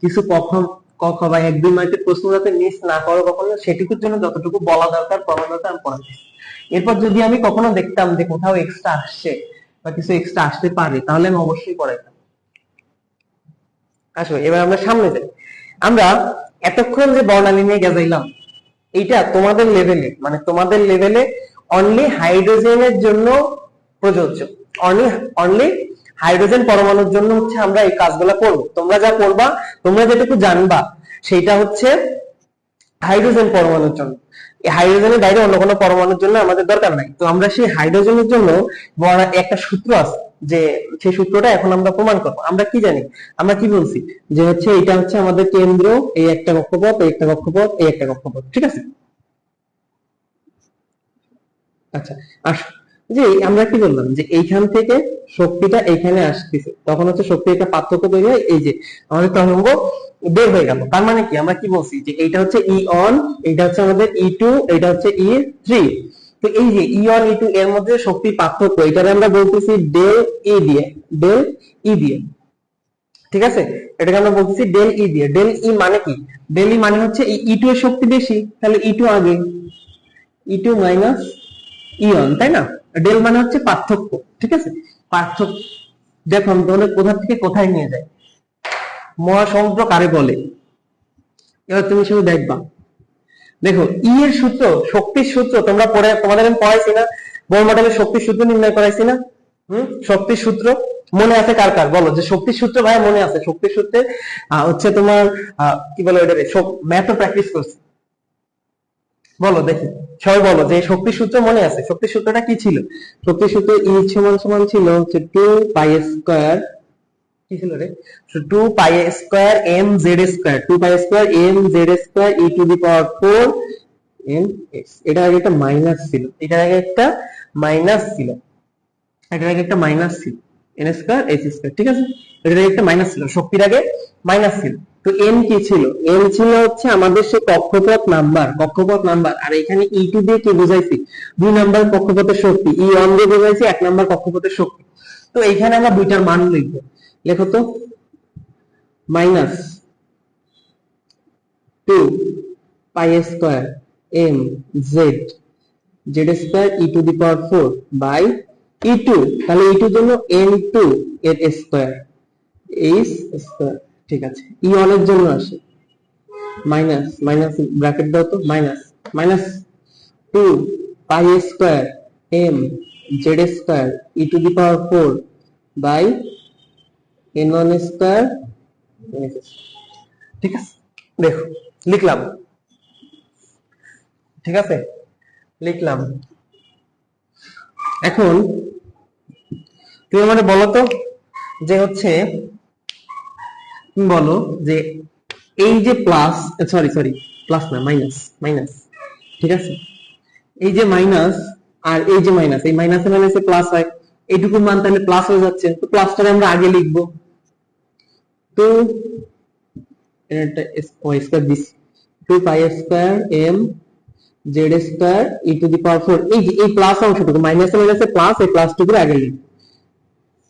কিছু কখন ক খ বা 1-2 মার্কের প্রশ্ন যাতে মিস না করো কখনো, সেটুকুর জন্য যতটুকু বলা দরকার পড়ানো দরকার আমি পড়াচ্ছি। এরপর যদি আমি কখনো দেখতাম যে কোথাও এক্সট্রা আসছে বা কিছু এক্সট্রা আসতে পারে, তাহলে আমি অবশ্যই পড়াইতাম। আসো এবার আমরা সামনে যাই। আমরা এতক্ষণ যে বর্ণালী নিয়ে গেজাইলাম, এইটা তোমাদের লেভেলে, মানে তোমাদের লেভেলে অনলি হাইড্রোজেনের জন্য প্রযোজ্য। অনলি অনলি হাইড্রোজেন পরমাণুর জন্য হচ্ছে আমরা এই কাজগুলো করব। তোমরা যা করবা, তোমরা যেটুকু জানবা সেইটা হচ্ছে হাইড্রোজেন পরমাণুর জন্য। এই হাইড্রোজেনের বাইরে অন্য কোনো পরমাণুর জন্য আমাদের দরকার নাই। তো আমরা সেই হাইড্রোজেনের জন্য বড় একটা সূত্র আছে, যে সেই সূত্রটা এখন আমরা প্রমাণ করব। আমরা কি জানি, আমরা কি বলছি, যে হচ্ছে এটা হচ্ছে আমাদের কেন্দ্র, এই একটা কক্ষপথ, এই একটা কক্ষপথ, এই একটা কক্ষপথ, ঠিক আছে। আচ্ছা, আস যে আমরা কি বললাম, যে এইখান থেকে শক্তিটা এইখানে আসতেছে, তখন হচ্ছে শক্তি একটা পার্থক্য তৈরি হয়, এই যে আমাদের তরঙ্গ বের হয়ে গেল। তার মানে কি, আমরা কি বলছি, যে এইটা হচ্ছে ই অন, এইটা হচ্ছে আমাদের ই টু, এইটা হচ্ছে ই থ্রি। তো এই যে ই অন ই টু এর মধ্যে শক্তির পার্থক্য, এটাকে আমরা বলতেছি ডেল ই দিয়ে, ডেল ই দিয়ে, ঠিক আছে। এটাকে আমরা বলতেছি ডেল ই দিয়ে। ডেল ই মানে কি, ডেল ই মানে হচ্ছে ই টু এর শক্তি বেশি, তাহলে ই টু আগে, ই টু মাইনাস ইয়ন, তাই না। ডেল মানে হচ্ছে পার্থক্য, ঠিক আছে। পার্থক্য, দেখো আমি তোমাদের কোথা থেকে কোথায় নিয়ে যাই, মহাসমুদ্র কারে বলে, এবার তুমি শুধু দেখবা। দেখো ই এর সূত্র, শক্তির সূত্র তোমরা পড়ে, তোমাদের আমি পড়াইছি না, বোর মডেলের শক্তির সূত্র নির্ণয় করাইছি না। শক্তির সূত্র মনে আছে কার কার, বলো যে শক্তির সূত্র ভাই মনে আছে। শক্তির সূত্রে হচ্ছে তোমার কি বলে ওটা, ম্যাথও প্র্যাকটিস করছি, বলো দেখি, সবাই বলো যে শক্তির সূত্র মনে আছে। শক্তির সূত্রটা কি ছিল, শক্তির সূত্র ই সমান সমান ছিল হচ্ছে 2 পাই স্কয়ার, কি ছিল রে, 2 pi square M Z square, 2 pi square M Z square E to the power 4 m x. এটা আগে একটা মাইনাস ছিল, এটা আগে একটা মাইনাস ছিল, এটা আগে একটা মাইনাস ছিল, এন স্কয়ার এস স্কয়ার, ঠিক আছে। এটা আগে একটা মাইনাস ছিল, শক্তির আগে মাইনাস ছিল। তো এম কি ছিল, এম ছিল হচ্ছে আমাদের সে কক্ষপথ নাম্বার, কক্ষপথ নাম্বার। আর এখানে ই টু দিয়ে কি বুঝাইছি, 2 নাম্বার কক্ষপথের শক্তি, ই ওয়ান দিয়ে বুঝাইছি 1 নাম্বার কক্ষপথের শক্তি। তো এইখানে আমরা দুইটার মান লিখবো, লেখো তো, minus 2 pi square M z z square E to the power 4 by E two, তাহলে ই টুর জন্য এন টু এর স্কয়ার এইচ স্কয়ার, ঠিক আছে। ই ওয়ান এর জন্য আসে মাইনাস, মাইনাস ব্র্যাকেট দাও তো, minus minus 2 pi square M Z square E to the power 4 by n one square, ঠিক আছে। দেখো লিখলাম, ঠিক আছে, লিখলাম। এখন তুমি আমাকে বলো তো, যে হচ্ছে তুমি বলো যে এই যে প্লাস, সরি সরি প্লাস না, মাইনাস, মাইনাস, ঠিক আছে। এই যে মাইনাস আর এই যে মাইনাস, এই মাইনাসে মাইনাসে প্লাস হয়, এইটুকু মান তাহলে প্লাস হয়ে যাচ্ছে। তো প্লাসটাকে আমরা আগে লিখবো, তো এটা Y square this 2 pi square M Z square E to the power 4, এই যে এই প্লাস অংশটুকু, মাইনাসে মাইনাসে প্লাস, এই প্লাসটুকু আগে লিখবো।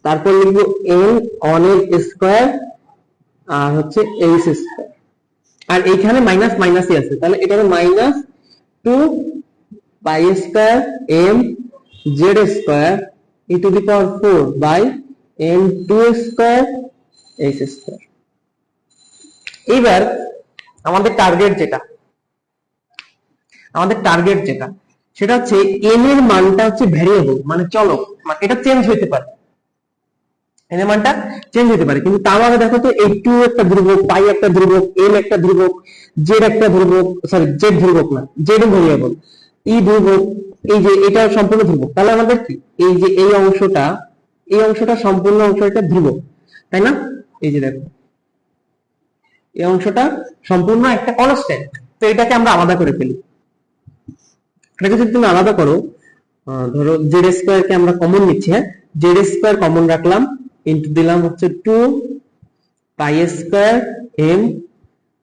তারপর লিখবো এন অন এর স্কয়ার আর হচ্ছে এইচ স্কয়ার, আর এইখানে মাইনাস মাইনাসই আছে, তাহলে এটা minus 2 pi square M Z square E to the power 4 by N two square H square. এইবার আমাদের টার্গেট যেটা, আমাদের টার্গেট যেটা, সেটা হচ্ছে এন এর মানটা হচ্ছে ভ্যারিয়েবল, মানে চলক, মানে এটা চেঞ্জ হইতে পারে, এন এর মানটা চেঞ্জ হতে পারে। কিন্তু তার আগে দেখো তো, এই টু একটা ধ্রুবক, পাই একটা ধ্রুবক, এম একটা ধ্রুবক, জেড একটা ধ্রুবক, সরি জেড ধ্রুবক না, জেড ভেরিয়েবল, ই ধ্রুবক, এই যে এটা সম্পূর্ণ ধ্রুবক। তাহলে আমাদের কি, এই যে এই অংশটা, এই অংশটা সম্পূর্ণ অংশটা ধ্রুবক, তাই না। এই যে দেখো এই অংশটা সম্পূর্ণ একটা কনস্ট্যান্ট। তো এটাকে আমরা আলাদা করে ফেলি। এটাকে যদি তুমি আলাদা করো, ধরো জেড স্কয়ার কে আমরা কমন নিচ্ছি, হ্যাঁ, জেড স্কয়ার কমন রাখলাম, ইনটু দিলাম হচ্ছে 2 pi square M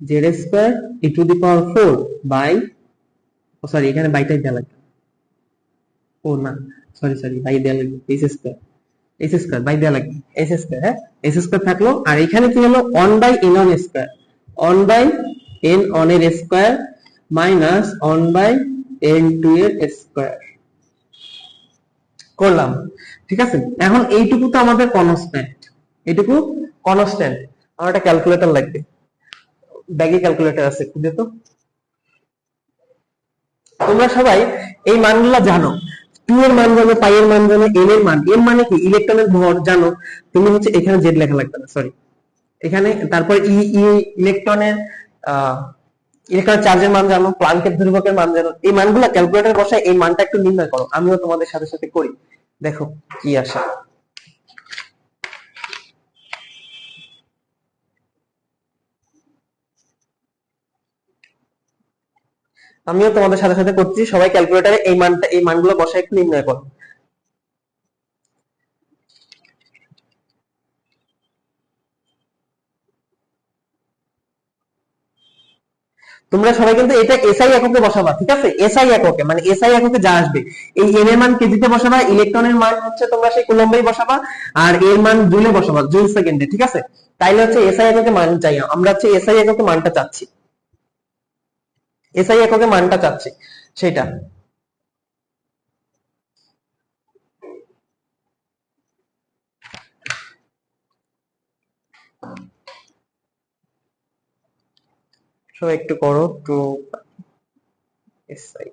Z square E to the power 4 by, sorry এখানে বাইটাই দেওয়া লাগবে, ও না সরি সরি বাই দেওয়া লাগবে, H square, H square by দেওয়া লাগবে, এইচ স্কয়ার, হ্যাঁ এইচ স্কয়ার থাকলো। আর এখানে কি হলো, 1 by N one square, 1 by N one এর square minus 1 by N two এর স্কয়ার করলাম, ঠিক আছে। এখন এইটুকু তো আমাদের কনস্ট্যান্ট, এইটুকু কনস্ট্যান্ট, আমার একটা ক্যালকুলেটর লাগবে, ব্যাগে ক্যালকুলেটর আছে, খুঁজে তো। তোমরা সবাই এই মানগুলো জানো, 2 এর মান জানো, পাই এর মান জানো, এন এর মান, এন মানে কি ইলেকট্রনের ভর জানো তুমি, হচ্ছে এখানে জেড লেখা লাগবে না, সরি এখানে, তারপর ই ই ইলেকট্রনের ইলেকট্রনিক চার্জের মান জানো, প্লাঙ্কের ধ্রুবকের মান জানো, এই মানগুলো ক্যালকুলেটর বসায় এই মানটা একটু নির্ণয় করো, আমিও তোমাদের সাথে সাথে করি, দেখো কি আসে। আমিও তোমাদের সাথে সাথে করছি, সবাই ক্যালকুলেটরে এই মানটা এই মানগুলো বসায় একটু নির্ণয় করো। তোমরা সবাই কিন্তু এটা এসআই এককে বসাবা, ঠিক আছে? এসআই এককে মানে এসআই এককে যা আসবে, এই এন এর মান কেজিতে বসাবা, ইলেকট্রনের মান হচ্ছে তোমরা সেই কুলম্বেই বসাবা, আর এর মান জুলে বসাবা, জুল সেকেন্ডে, ঠিক আছে? তাইলে হচ্ছে এসআই এককে মান চাই, আমরা হচ্ছে এসআই এককে মানটা চাচ্ছি, এসআই এককে মানটা চাচ্ছি সেটা। সবাই একটু করো টু এসআই।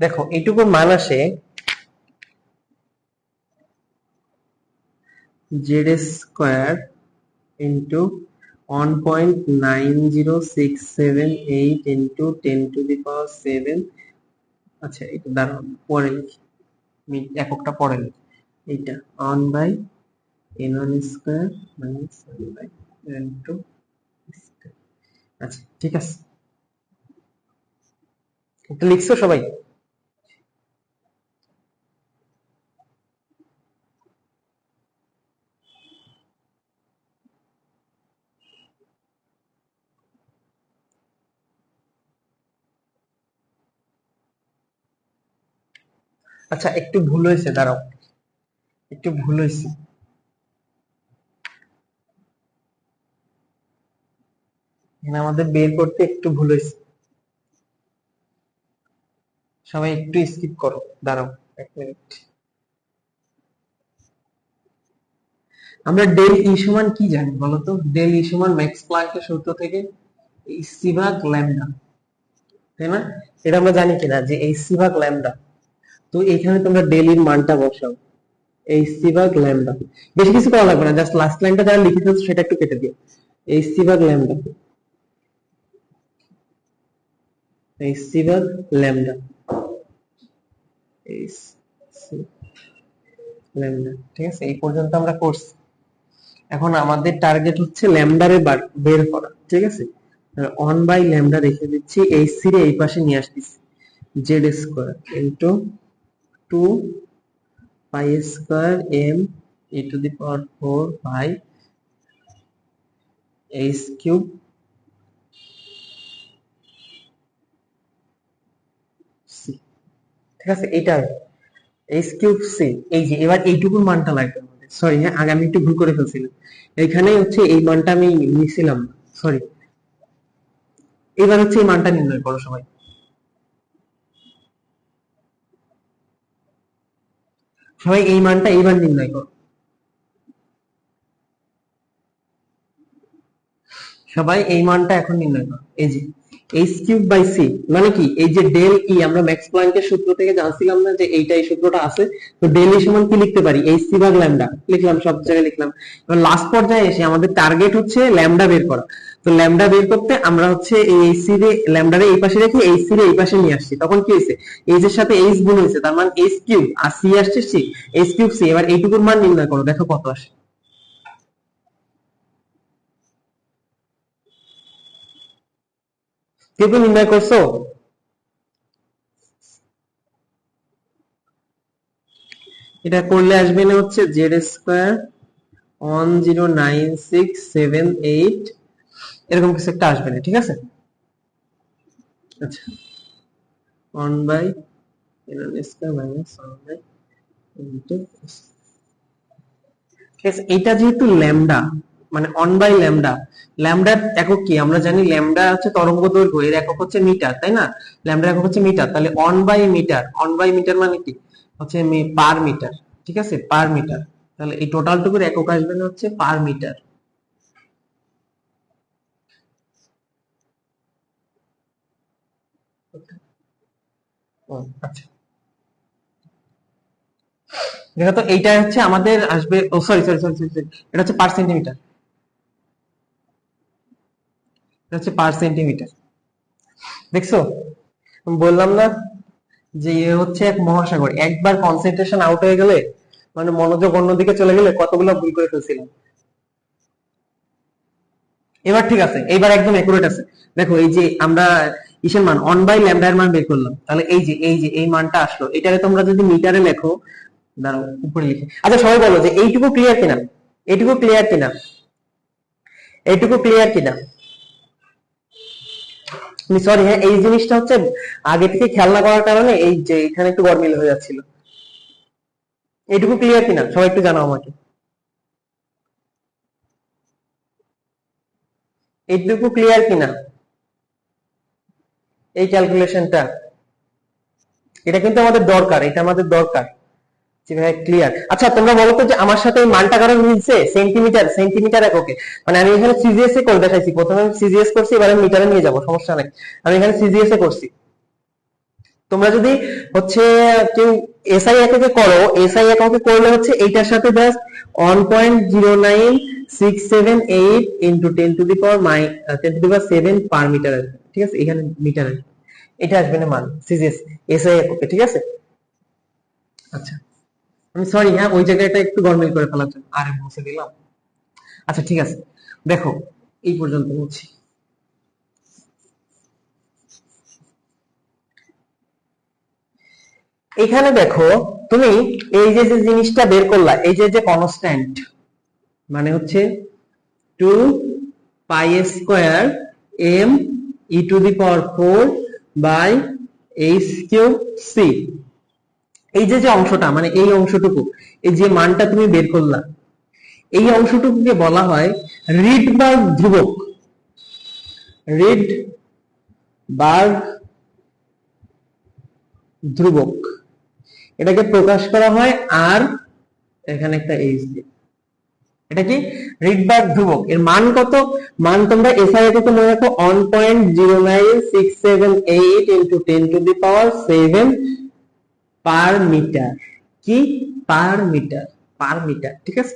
দেখো এইটুকুর মান আসে জেড স্কোয়ার ইন্টু 1.9067 ইন্টু 10⁻⁷। আচ্ছা এটা দাঁড়ান পরে লিখি, এককটা পরে লিখি, এইটা 1/n1² মাইনাস 1/n2। আচ্ছা ঠিক আছে, এটা লিখছো সবাই? আচ্ছা একটু ভুল হয়েছে, দাঁড়াও একটু ভুল হয়েছে, এখানে আমাদের বের করতে একটু ভুল হয়েছে, সবাই একটু স্কিপ করো, দাঁড়াও 1 মিনিট। আমরা ডেল ই সমান কি জানি বলতো? ডেল ই সমান ম্যাক্স প্লাঙ্কের সূত্র থেকে সি ভাগ ল্যামডা, তাই না? এটা আমরা জানি কিনা যে এই সি ভাগ ল্যামডা, তো এখানে তোমরা ডেল এর মানটা বসাও, এই সি ভাগ ল্যামডা, বেশি কিছু করা লাগবে না, জাস্ট লাস্ট লাইনটা যারা লিখে ফেলছো সেটা একটু কেটে দিও, এই সি ভাগ ল্যামডা, এই সি ভাগ ল্যামডা, এই সি ল্যামডা, ঠিক আছে? এই পর্যন্ত আমরা করছি। এখন আমাদের টার্গেট হচ্ছে ল্যামডারে বের করা, ঠিক আছে? 1/λ রেখে দিচ্ছি, এই সি রে এই পাশে নিয়ে আসতেছি, Z square into 2π² m e⁴ by H cube C, ঠিক আছে? এটা এইচ কিউব সি, এই যে এবার এইটুকুর মানটা লাগবে আমাদের, সরি হ্যাঁ আগে আমি একটু ভুল করে ফেলছিলাম, এখানে হচ্ছে এই মানটা আমি লিখছিলাম, সরি। এবার হচ্ছে এই মানটা নির্ণয় করো সবাই, সবাই এই মানটা এইবার নির্ণয় করো, সবাই এই মানটা এখন নির্ণয় করো। এই যে এইচ কিউব বাই সি মানে কি, এই যে ডেল ই আমরা ম্যাক্স প্ল্যাঙ্কের সূত্র থেকে জানছিলাম না যে এইটা, এই সূত্রটা আছে, তো ডেল ই সমান কি লিখতে পারি, এইচ সি ভাগ ল্যামডা লিখলাম, সব জায়গায় লিখলাম। এবার লাস্ট পর্যায়ে এসে আমাদের টার্গেট হচ্ছে ল্যামডা বের করা, তো ল্যামডা বের করতে আমরা হচ্ছে এই এইচ সি রে ল্যামডা রে এই পাশে রেখে এইচ সি রে এই পাশে নিয়ে আসছি, তখন কি হয়েছে, এইচ এর সাথে এইচ গুণ হয়েছে, তার মানে এইচ কিউব, আর সি আসছে সি, এইচ কিউব সি। এবার এইটুকুর মান নির্ণয় করো, দেখো কত আসে। কেউ কি নির্ণয় করছো? এটা করলে আসবে না হচ্ছে জেড স্কোয়ার 10967 এরকম কিছু একটা আসবে না, ঠিক আছে? আচ্ছা 1/n² মাইনাস 1/, ঠিক আছে? এটা যেহেতু ল্যামডা মানে 1/λ, ল্যামডার একক কি আমরা জানি, ল্যামডা হচ্ছে তরঙ্গ দৈর্ঘ্য, এর একক হচ্ছে মিটার, তাই না? ল্যামডার একক হচ্ছে মিটার, তাহলে 1/মিটার, 1/মিটার মানে কি হচ্ছে পার মিটার, ঠিক আছে? পার মিটার, তাহলে এই টোটালটুকুর একক আসবে না হচ্ছে পার মিটার, আচ্ছা দেখো তো, এইটা হচ্ছে আমাদের আসবে, ও সরি সরি সরি সরি, এটা হচ্ছে পার সেন্টিমিটার, এটা হচ্ছে পার সেন্টিমিটার। দেখছো, আমি বললাম না যে এ হচ্ছে এক মহাসাগর, একবার কনসেন্ট্রেশন আউট হয়ে গেলে, মানে মনোযোগ অন্যদিকে চলে গেলে কতগুলো ভুল করে ফেলছিলাম। এবার ঠিক আছে, এইবার একদম একুরেট আছে। দেখো এই যে আমরা ইসের মান 1/λ এর মান বের করলাম, তাহলে এই যে এই মানটা আসলো, এটারে তোমরা যদি মিটারে লেখো, দাঁড়াও উপরে লিখে, আচ্ছা সবাই বলো যে এইটুকু ক্লিয়ার কিনা, এইটুকু ক্লিয়ার কিনা, এইটুকু ক্লিয়ার কিনা। সরি হ্যাঁ, এই জিনিসটা হচ্ছে আগে থেকে খেয়াল না করার কারণে এই যে এখানে একটু গরমিল হয়ে যাচ্ছিল। এইটুকু ক্লিয়ার কিনা সবাই একটু জানাও আমাকে, এইটুকু ক্লিয়ার কিনা এই ক্যালকুলেশনটা। এটা কিন্তু আমাদের দরকার, এটা আমাদের দরকার যে ভাই ক্লিয়ার। আচ্ছা তোমরা বলো তো যে আমার সাথে এই মানটা কারণ মিলছে, সেন্টিমিটার, সেন্টিমিটার এককে। মানে আমি এখানে সিজিএস এ করে দেখাইছি, প্রথমে আমি সিজিএস করছি, এবারে মিটারে নিয়ে যাব, সমস্যা নাই, আমি এখানে সিজিএস এ করছি। তোমরা যদি হচ্ছে কেউ এসআই এককে করো, এসআই এককে করলে হচ্ছে এইটার সাথে just 1.09678 into 10 to the power 7 per metre আসবে, ঠিক আছে, এখানে মিটার আসবে, এটা আসবে না মান সিজিএস এসআই এককে, ঠিক আছে। আচ্ছা আমি সরি হ্যাঁ, ওই জায়গাটা একটু গরমিল করে ফেলার জন্য আরে মুছে দিলাম। আচ্ছা ঠিক আছে, দেখো এই পর্যন্ত বলছি। এখানে দেখো তুমি এই যে যে জিনিসটা বের করলা, এই যে যে কনস্ট্যান্ট, মানে হচ্ছে 2πm e⁴/h³ এই যে যে অংশটা, মানে এই অংশটুকু, এই যে মানটা তুমি বের করলা, এই অংশটুকুকে বলা হয় রিডবার্গ ধ্রুবক। রিডবার্গ ধ্রুবক, এটাকে প্রকাশ করা হয় আর এখানে একটা এইচ দিয়ে। এটা কি রিডবার্গ ধ্রুবক, এর মান কত? মান তোমরা এসআই এককে মনে রাখো 1.09678 ইনটু 10⁻⁷ পার মিটার। কি পার মিটার, পার মিটার, ঠিক আছে।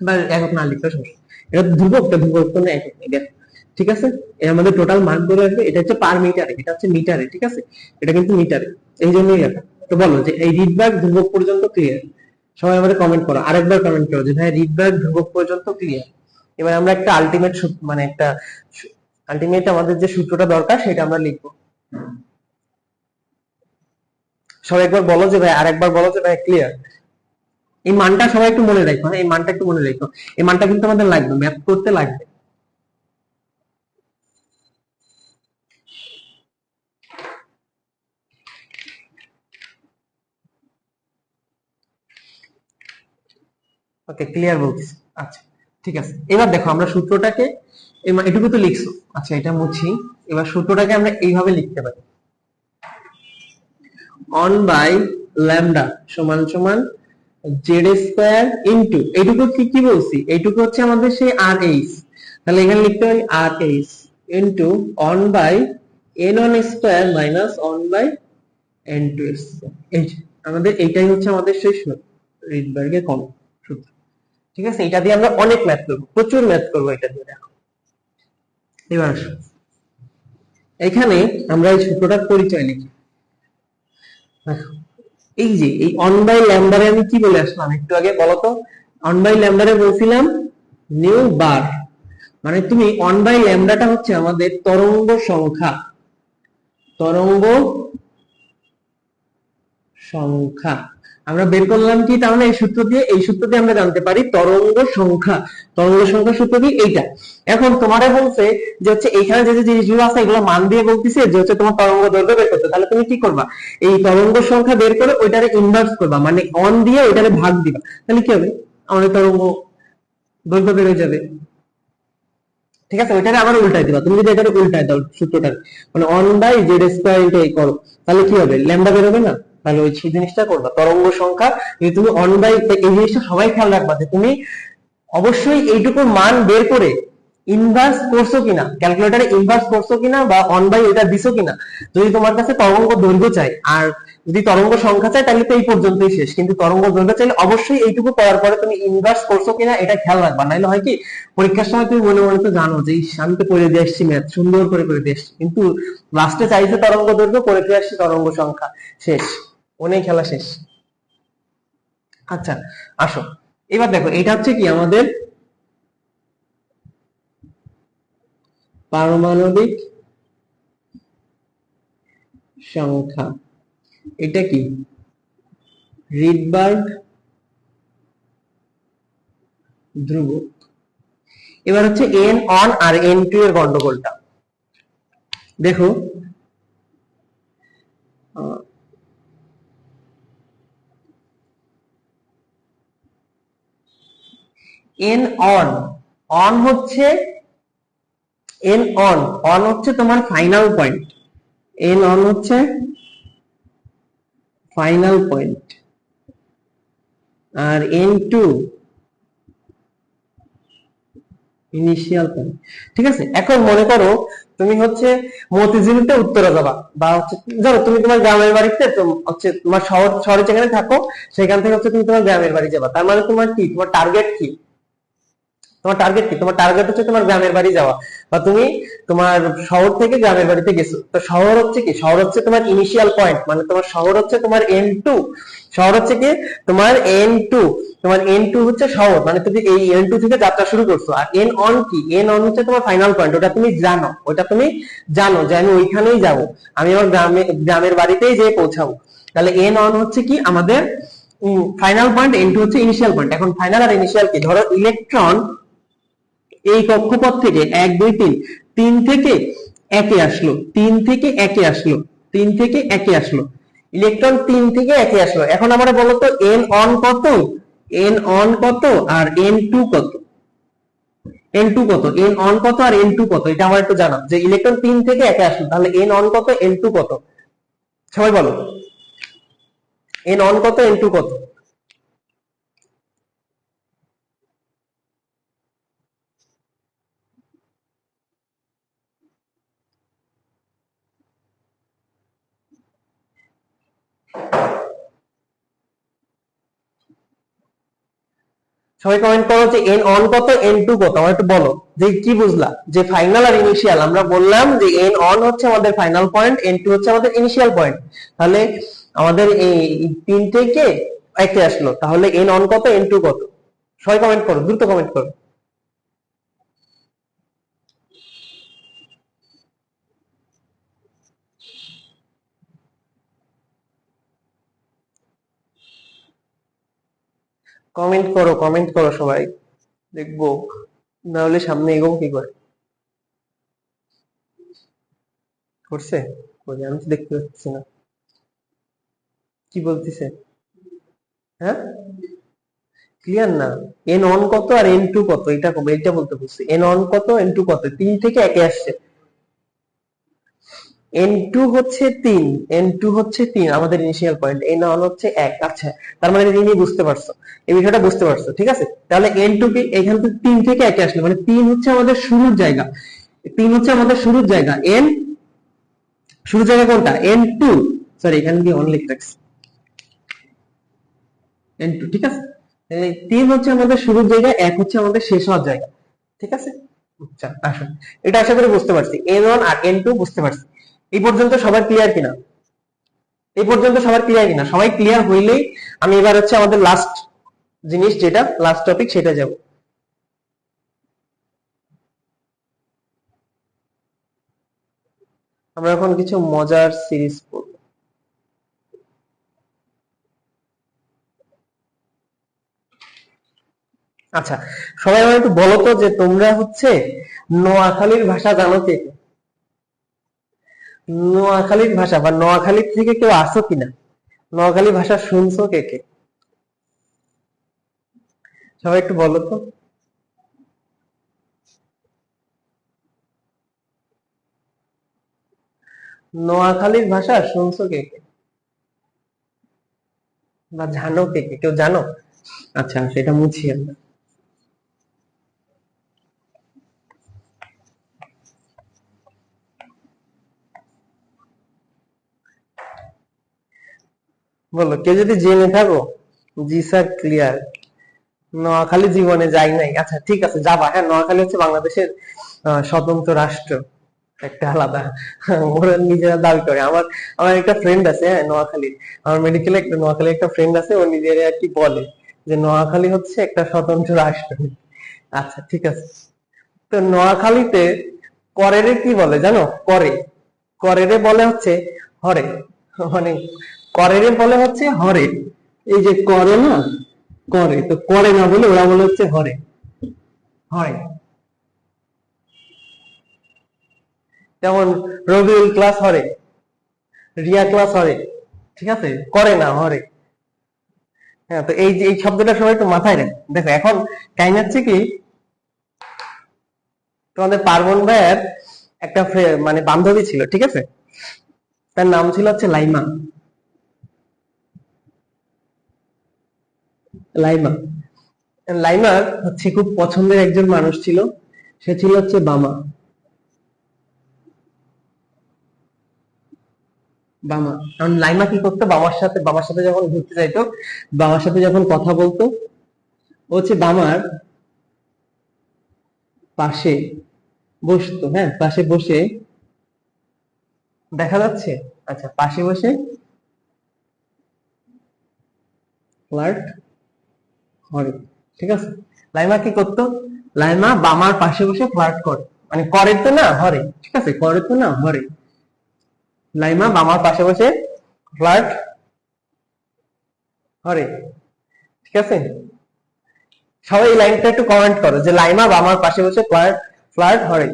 বা একক না লিখতে সমস্যা, এটা ধ্রুবকটা ধ্রুবক কোনো একক নেই, দেখো ঠিক আছে। এর মধ্যে টোটাল মান করে আসবে, এটা হচ্ছে পার মিটারে, এটা হচ্ছে মিটারে, ঠিক আছে, এটা কিন্তু মিটারে, এই জন্যই লেখা। তো বলো যে এই রিডবার্গ ধ্রুবক পর্যন্ত ক্লিয়ার? সবাই আমাদের কমেন্ট করো, আরেকবার কমেন্ট করো যে ভাই রিডবার্গ ধ্রুবক পর্যন্ত ক্লিয়ার। এবার আমরা একটা আলটিমেট, মানে একটা আলটিমেট আমাদের যে সূত্রটা দরকার সেটা আমরা লিখবো। সবাই একবার বলো যে ভাই, আরেকবার বলো যে ভাই ক্লিয়ার। এই মানটা সবাই একটু মনে রাখো, হ্যাঁ এই মানটা একটু মনে রাখো, এই মানটা কিন্তু আমাদের লাগবে, ম্যাথ করতে লাগবে। ওকে ক্লিয়ার বলছি। আচ্ছা ঠিক আছে, এবার দেখো আমরা সূত্রটাকে, এটুকু তো লিখছো, আচ্ছা এটা মুছি। এবার সূত্রটাকে আমরা এইভাবে লিখতে পারি, 1/λ সমান সমান z² ইনটু এইটুকু কি বলছি, এইটুকু হচ্ছে আমাদের সেই আর এইচ, তাহলে এখানে লিখতে পারি আর H into 1/n1² minus 1/n2²। এই যে আমাদের এইটাই হচ্ছে আমাদের সেই রিডবার্গের সূত্র, ঠিক আছে। এটা দিয়ে আমরা অনেক ম্যাথ করবো, প্রচুর ম্যাথ করবো এটা দিয়ে, দেখো। এবার আসো, এখানে আমরা এই সূত্রটার পরিচয় লিখি। দেখো এই যে এই 1/λ আমি কি বলে আসলাম একটু আগে, বলতো 1/λ বলছিলাম নিউ বার, মানে তুমি 1/λটা হচ্ছে আমাদের তরঙ্গ সংখ্যা, তরঙ্গ সংখ্যা আমরা বের করলাম কি, তাহলে এই সূত্র দিয়ে, এই সূত্র দিয়ে আমরা জানতে পারি তরঙ্গ সংখ্যা, তরঙ্গ সংখ্যা সূত্র কি এইটা। এখন তোমারে বলছে যে হচ্ছে এইখানে যে যে জিনিসগুলো আছে এগুলো মান দিয়ে বলতেছে যে হচ্ছে তোমার তরঙ্গ দৈর্ঘ্য বের করতে, তাহলে তুমি কি করবা, এই তরঙ্গ সংখ্যা বের করে ওইটারে ইনভার্স করবা, মানে অন দিয়ে ওইটারে ভাগ দিবা, তাহলে কি হবে, আমাদের তরঙ্গ দৈর্ঘ্য বের হয়ে যাবে, ঠিক আছে। ওইটারে আবার উল্টাই দিবা, তুমি যদি এটারে উল্টাই দাও সূত্রটার, মানে 1/z² ইনটু এই করো, তাহলে কি হবে, ল্যামডা বের হবে না, তাহলে ওই সেই জিনিসটা করবা, তরঙ্গ সংখ্যা যদি তুমি 1/, এই জিনিসটা সবাই খেয়াল রাখবা যে তুমি অবশ্যই এইটুকুর মান বের করে ইনভার্স করছো কিনা, ক্যালকুলেটরে ইনভার্স করছো কিনা বা অন বাই এটা দিছো কিনা। যদি তোমার কাছে তরঙ্গ দৈর্ঘ্য চাই আর যদি তরঙ্গ সংখ্যা চাই তাহলে তো এই পর্যন্তই শেষ, কিন্তু তরঙ্গ দৈর্ঘ্য চাইলে অবশ্যই এইটুকু করার পরে তুমি ইনভার্স করছো কিনা এটা খেয়াল রাখবা, নাহলে হয় কি পরীক্ষার সময় তুমি মনে মনে তো জানো যে আমি তো করে দিয়ে আসছি ম্যাথ সুন্দর করে করে দিয়ে আসছি, কিন্তু লাস্টে চাইছে তরঙ্গ দৈর্ঘ্য, করে দিয়ে আসছি তরঙ্গ সংখ্যা, শেষ, অনেক খেলা শেষ। আচ্ছা আসো এবার দেখো, এটা হচ্ছে কি আমাদের পারমাণবিক সংখ্যা, এটা কি রিডবার্গ ধ্রুবক। এবার হচ্ছে এন অন আর এন টু এর গন্ডগোলটা দেখো। এন অন, অন হচ্ছে এন অন, অন হচ্ছে তোমার ফাইনাল পয়েন্ট, এন অন হচ্ছে ফাইনাল পয়েন্ট, আর এন টু ইনিশিয়াল পয়েন্ট। ঠিক আছে, এখন মনে করো তুমি হচ্ছে মতিঝিলতে উত্তরা যাবা, বা হচ্ছে ধরো তুমি তোমার গ্রামের বাড়িতে হচ্ছে তোমার শহরে যেখানে থাকো সেখান থেকে হচ্ছে তুমি তোমার গ্রামের বাড়ি যাবা, তার মানে তোমার কি, তোমার টার্গেট কি, তোমার টার্গেট কি, তোমার টার্গেট হচ্ছে তোমার গ্রামের বাড়ি যাওয়া, বা তুমি তোমার শহর থেকে গ্রামের বাড়িতে গেছো, তো শহর হচ্ছে কি, শহর হচ্ছে তোমার ইনিশিয়াল পয়েন্ট, মানে তোমার শহর হচ্ছে তোমার এন টু, শহর হচ্ছে কি তোমার এন টু, তোমার এন টু হচ্ছে শহর, মানে তুমি এই এন টু থেকে যাত্রা শুরু করছো। আর এন অন কি, এন অন হচ্ছে তোমার ফাইনাল পয়েন্ট, ওটা তুমি জানো, ওটা তুমি জানো যে আমি ওইখানেই যাব, আমি আমার গ্রামের বাড়িতেই যেয়ে পৌঁছাবো। তাহলে এন অন হচ্ছে কি আমাদের ফাইনাল পয়েন্ট, এন টু হচ্ছে ইনিশিয়াল পয়েন্ট। এখন ফাইনাল আর ইনিশিয়াল কি, ধরো ইলেকট্রন এই কক্ষপথ থেকে 1 2 3 তিন থেকে একে আসলো, তিন থেকে একে আসলো, তিন থেকে একে আসলো, ইলেকট্রন তিন থেকে একে আসলো। এখন আমরা বলতো এন অন কত, এন অন কত আর এন টু কত, এন টু কত, এন অন কত আর এন টু কত, এটা আমার একটু জানা, যে ইলেকট্রন তিন থেকে একে আসলো তাহলে এন অন কত এন টু কত, সবাই বলো এন অন কত এন টু কত। সবাই কমেন্ট করো যে এন অন কত এন টু কত, আমার একটু বলো যে কি বুঝলা, যে ফাইনাল আর ইনিশিয়াল আমরা বললাম যে এন অন হচ্ছে আমাদের ফাইনাল পয়েন্ট, এন টু হচ্ছে আমাদের ইনিশিয়াল পয়েন্ট, তাহলে আমাদের এই তিন থেকে একে আসলো, তাহলে এন অন কত এন টু কত, সবাই কমেন্ট করো, দ্রুত কমেন্ট করো। কমেন্ট করো, কমেন্ট করো সবাই, দেখবো, না হলে সামনে এগোবো কি করে। করছে, কই আমি তো দেখতে পাচ্ছি না, কি বলতেছে, হ্যাঁ ক্লিয়ার না, এন অন কত আর এন টু কত, এটা কবে, এটা বলতে বলছি, এন অন কত এন টু কত, তিন থেকে একে আসছে, এন টু হচ্ছে তিন, এন টু হচ্ছে তিন আমাদের ইনিশিয়াল পয়েন্ট, এন ওয়ান হচ্ছে এক। আচ্ছা, তার মানে তুমি বুঝতে পারছো, এই বিষয়টা বুঝতে পারছো, ঠিক আছে। তাহলে এন টু কি, এখান থেকে তিন থেকে একে আসলে মানে তিন হচ্ছে আমাদের শুরুর জায়গা, তিন হচ্ছে আমাদের শুরুর জায়গা, এন শুরুর জায়গা কোনটা এন টু, সরি এখানে কি অন লিখে রাখছি, এন টু, ঠিক আছে। এই তিন হচ্ছে আমাদের শুরুর জায়গা, এক হচ্ছে আমাদের শেষ হওয়ার জায়গা, ঠিক আছে। আচ্ছা আসুন, এটা আশা করি বুঝতে পারছি, এন ওয়ান আর এন টু বুঝতে পারছি। এই পর্যন্ত সবার ক্লিয়ার কিনা, এই পর্যন্ত সবার ক্লিয়ার কিনা, সবাই ক্লিয়ার হইলেই আমি এবার হচ্ছে আমাদের লাস্ট জিনিস, যেটা লাস্ট টপিক সেটা যাব। আমরা এখন কিছু মজার সিরিজ পড়ব। আচ্ছা, সবাই আমার একটু বলো তো যে তোমরা হচ্ছে নোয়াখালীর ভাষা জানো কে কে? নোয়াখালীর ভাষা বা নোয়াখালীর থেকে কেউ আসো কিনা, নোয়াখালী ভাষা শুনছো কে কে, সবাই একটু বলো তো। নোয়াখালীর ভাষা শুনছো কে কে, বা জানো কে কে, কেউ জানো? আচ্ছা সেটা মুছি আমরা। বলো, কেউ যদি জেনে থাকো। জি স্যার, ক্লিয়ার। নোয়াখালী জীবনে যাই নাই। আচ্ছা ঠিক আছে, যাবা। হ্যাঁ, নোয়াখালী হচ্ছে বাংলাদেশের স্বতন্ত্র রাষ্ট্র, একটা আলাদা। ওরা নিজেরা দাবি করে। আমার আমার একটা ফ্রেন্ড আছে, হ্যাঁ, নোয়াখালী। আমার মেডিকেলে একটা নোয়াখালী একটা ফ্রেন্ড আছে, ও নিজের আর কি বলে যে নোয়াখালী হচ্ছে একটা স্বতন্ত্র রাষ্ট্র। আচ্ছা ঠিক আছে। তো নোয়াখালীতে করেরে কি বলে জানো? করে, করেরে বলে হচ্ছে হরে। মানে করেরে বলে হচ্ছে হরে। এই যে করে না, করে তো করে না বলে ওরা বলে হচ্ছে হরে। হরে। যেমন রবিউল ক্লাস হরে, রিয়া ক্লাস হরে। ঠিক আছে, করে না, হরে। হ্যাঁ, তো এই যে এই শব্দটা সবাই একটু মাথায় রাখ। দেখো এখন কাহিনী হচ্ছে কি, তোমাদের পার্বণ ভাইয়ের একটা মানে বান্ধবী ছিল, ঠিক আছে? তার নাম ছিল হচ্ছে লাইমা। লাইমা লাইমার হচ্ছে খুব পছন্দের একজন মানুষ ছিল, সে ছিল হচ্ছে বামা। বামা। কারণ লাইমা কি করতো, বাবার সাথে যখন ঘুরতে যাইতো, বাবার সাথে যখন কথা বলতো, ও হচ্ছে বামার পাশে বসতো। হ্যাঁ, পাশে বসে, দেখা যাচ্ছে? আচ্ছা, পাশে বসে ফ্লার্ট করে। ঠিক আছে, লাইমা কি করতো? লাইমা বামার পাশে বসে ফ্লার্ট করে। মানে করে তো না, হরে। ঠিক আছে, করে তো না, হরে। লাইমা বামার পাশে বসে ফ্লার্ট হরে। ঠিক আছে, সবাই এই লাইনটা একটু কমেন্ট করো যে লাইমা বামার পাশে বসে ফ্লার্ট ফ্লার্ট হরে।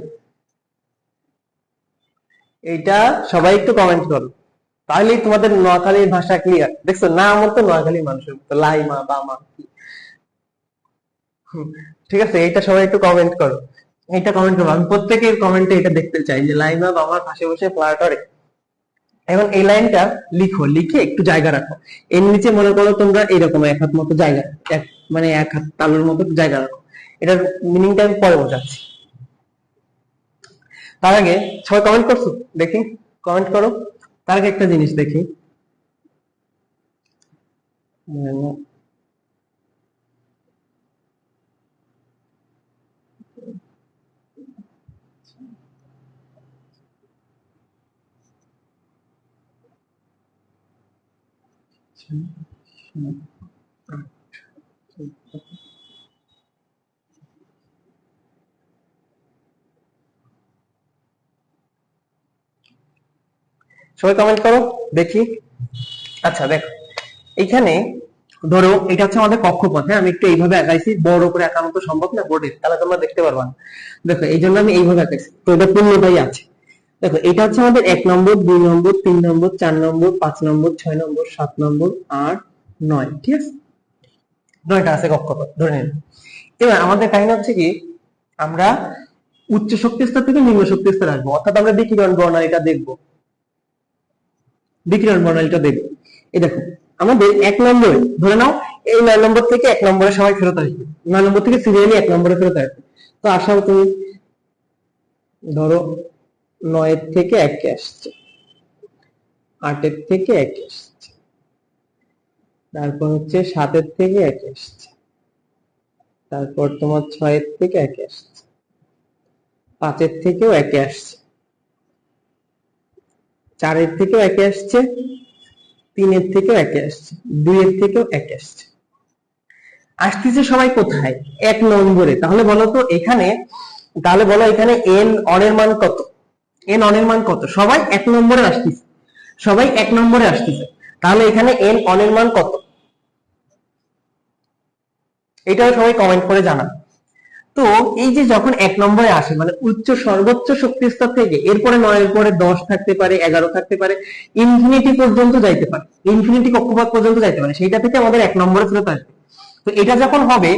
এইটা সবাই একটু কমেন্ট করো, তাহলেই তোমাদের নোয়াখালীর ভাষা ক্লিয়ার। দেখছো, না আমার তো নোয়াখালীর মানুষের মতো, লাইমা বামা। হুম, ঠিক আছে, এইটা সবাই একটু কমেন্ট করো। এইটা কমেন্ট করো, আমি প্রত্যেকের কমেন্টে এটা দেখতে চাই যে লাইমা বামার পাশে বসে ফ্লার্ট হরে। এখন এই লাইনটা লিখো, লিখে একটু জায়গা রাখো। এর নিচে মনে করো তোমরা এরকম এক হাত মতো জায়গা, মানে এক হাত তালুর মতো জায়গা রাখো। এটার মিনিংটা আমি পরে বোঝাচ্ছি। তার আগে সবাই কমেন্ট করছো? দেখি, কমেন্ট করো। তার আগে একটা জিনিস দেখি। সবাই কমেন্ট করো, দেখি। আচ্ছা দেখো, এখানে ধরো এটা হচ্ছে আমাদের কক্ষপথ। হ্যাঁ, আমি একটু এইভাবে আঁকাইছি, বড় করে আঁকানো তো সম্ভব না বোর্ডে, তাহলে তোমরা দেখতে পারবা না। দেখো, এই জন্য আমি এইভাবে আঁকাইছি, তো এটা পূর্ণতাই আছে। দেখো, এটা হচ্ছে আমাদের 1 নম্বর, 2 নম্বর, 3 নম্বর, 4 নম্বর, 5 নম্বর, 6 নম্বর, 7 নম্বর, 8, 9। ঠিক আছে, 9টা আছে কক্ষপথ ধরে নিন। এবার আমাদের কাহিনী হচ্ছে কি, আমরা উচ্চ শক্তি স্তর থেকে নিম্ন শক্তি স্তরে আসবো, অর্থাৎ আমরা বিকিরণ বর্ণালীটা দেখবো। বিকিরণ বর্ণালীটা দেখবো। এই দেখো, আমাদের 1 নম্বরে ধরে নাও, এই 9 নম্বর থেকে 1 নম্বরে সবাই ফেরত আসবে। 9 নম্বর থেকে সিরিয়ালি 1 নম্বরে ফেরত আসবে। তো আসাও তুমি ধরো 9-এর থেকে 1-এ আসছে, 8-এর থেকে 1-এ আসছে, তারপর হচ্ছে 7-এর থেকে 1-এ আসছে, তারপর তোমার 6-এর থেকে 1-এ আসছে, 5-এর থেকেও 1-এ আসছে, 4-এর থেকেও 1-এ আসছে, 3-এর থেকেও 1-এ আসছে, 2-এর থেকেও 1-এ আসছে। আসতেছে সবাই কোথায়? 1 নম্বরে। তাহলে বলো তো এখানে, তাহলে বলো এখানে এন অন এর মান কত? এন অন এর মান কত? সবাই 1 নম্বরে আসতেছে, সবাই 1 নম্বরে আসতেছে। তাহলে এখানে এন অন এর মান কত? এটাও সবাই কমেন্ট করে জানান। তো এই যে যখন 1 নম্বরে আসে, মানে উচ্চ সর্বোচ্চ শক্তি স্তর থেকে, এরপরে 9-এর পরে 10 থাকতে পারে, 11 থাকতে পারে, ইনফিনিটি পর্যন্ত যাইতে পারে, ইনফিনিটি কক্ষপথ পর্যন্ত যাইতে পারে, সেইটা থেকে আমাদের 1 নম্বরে ফেরত আসবে। তো এটা যখন হবে,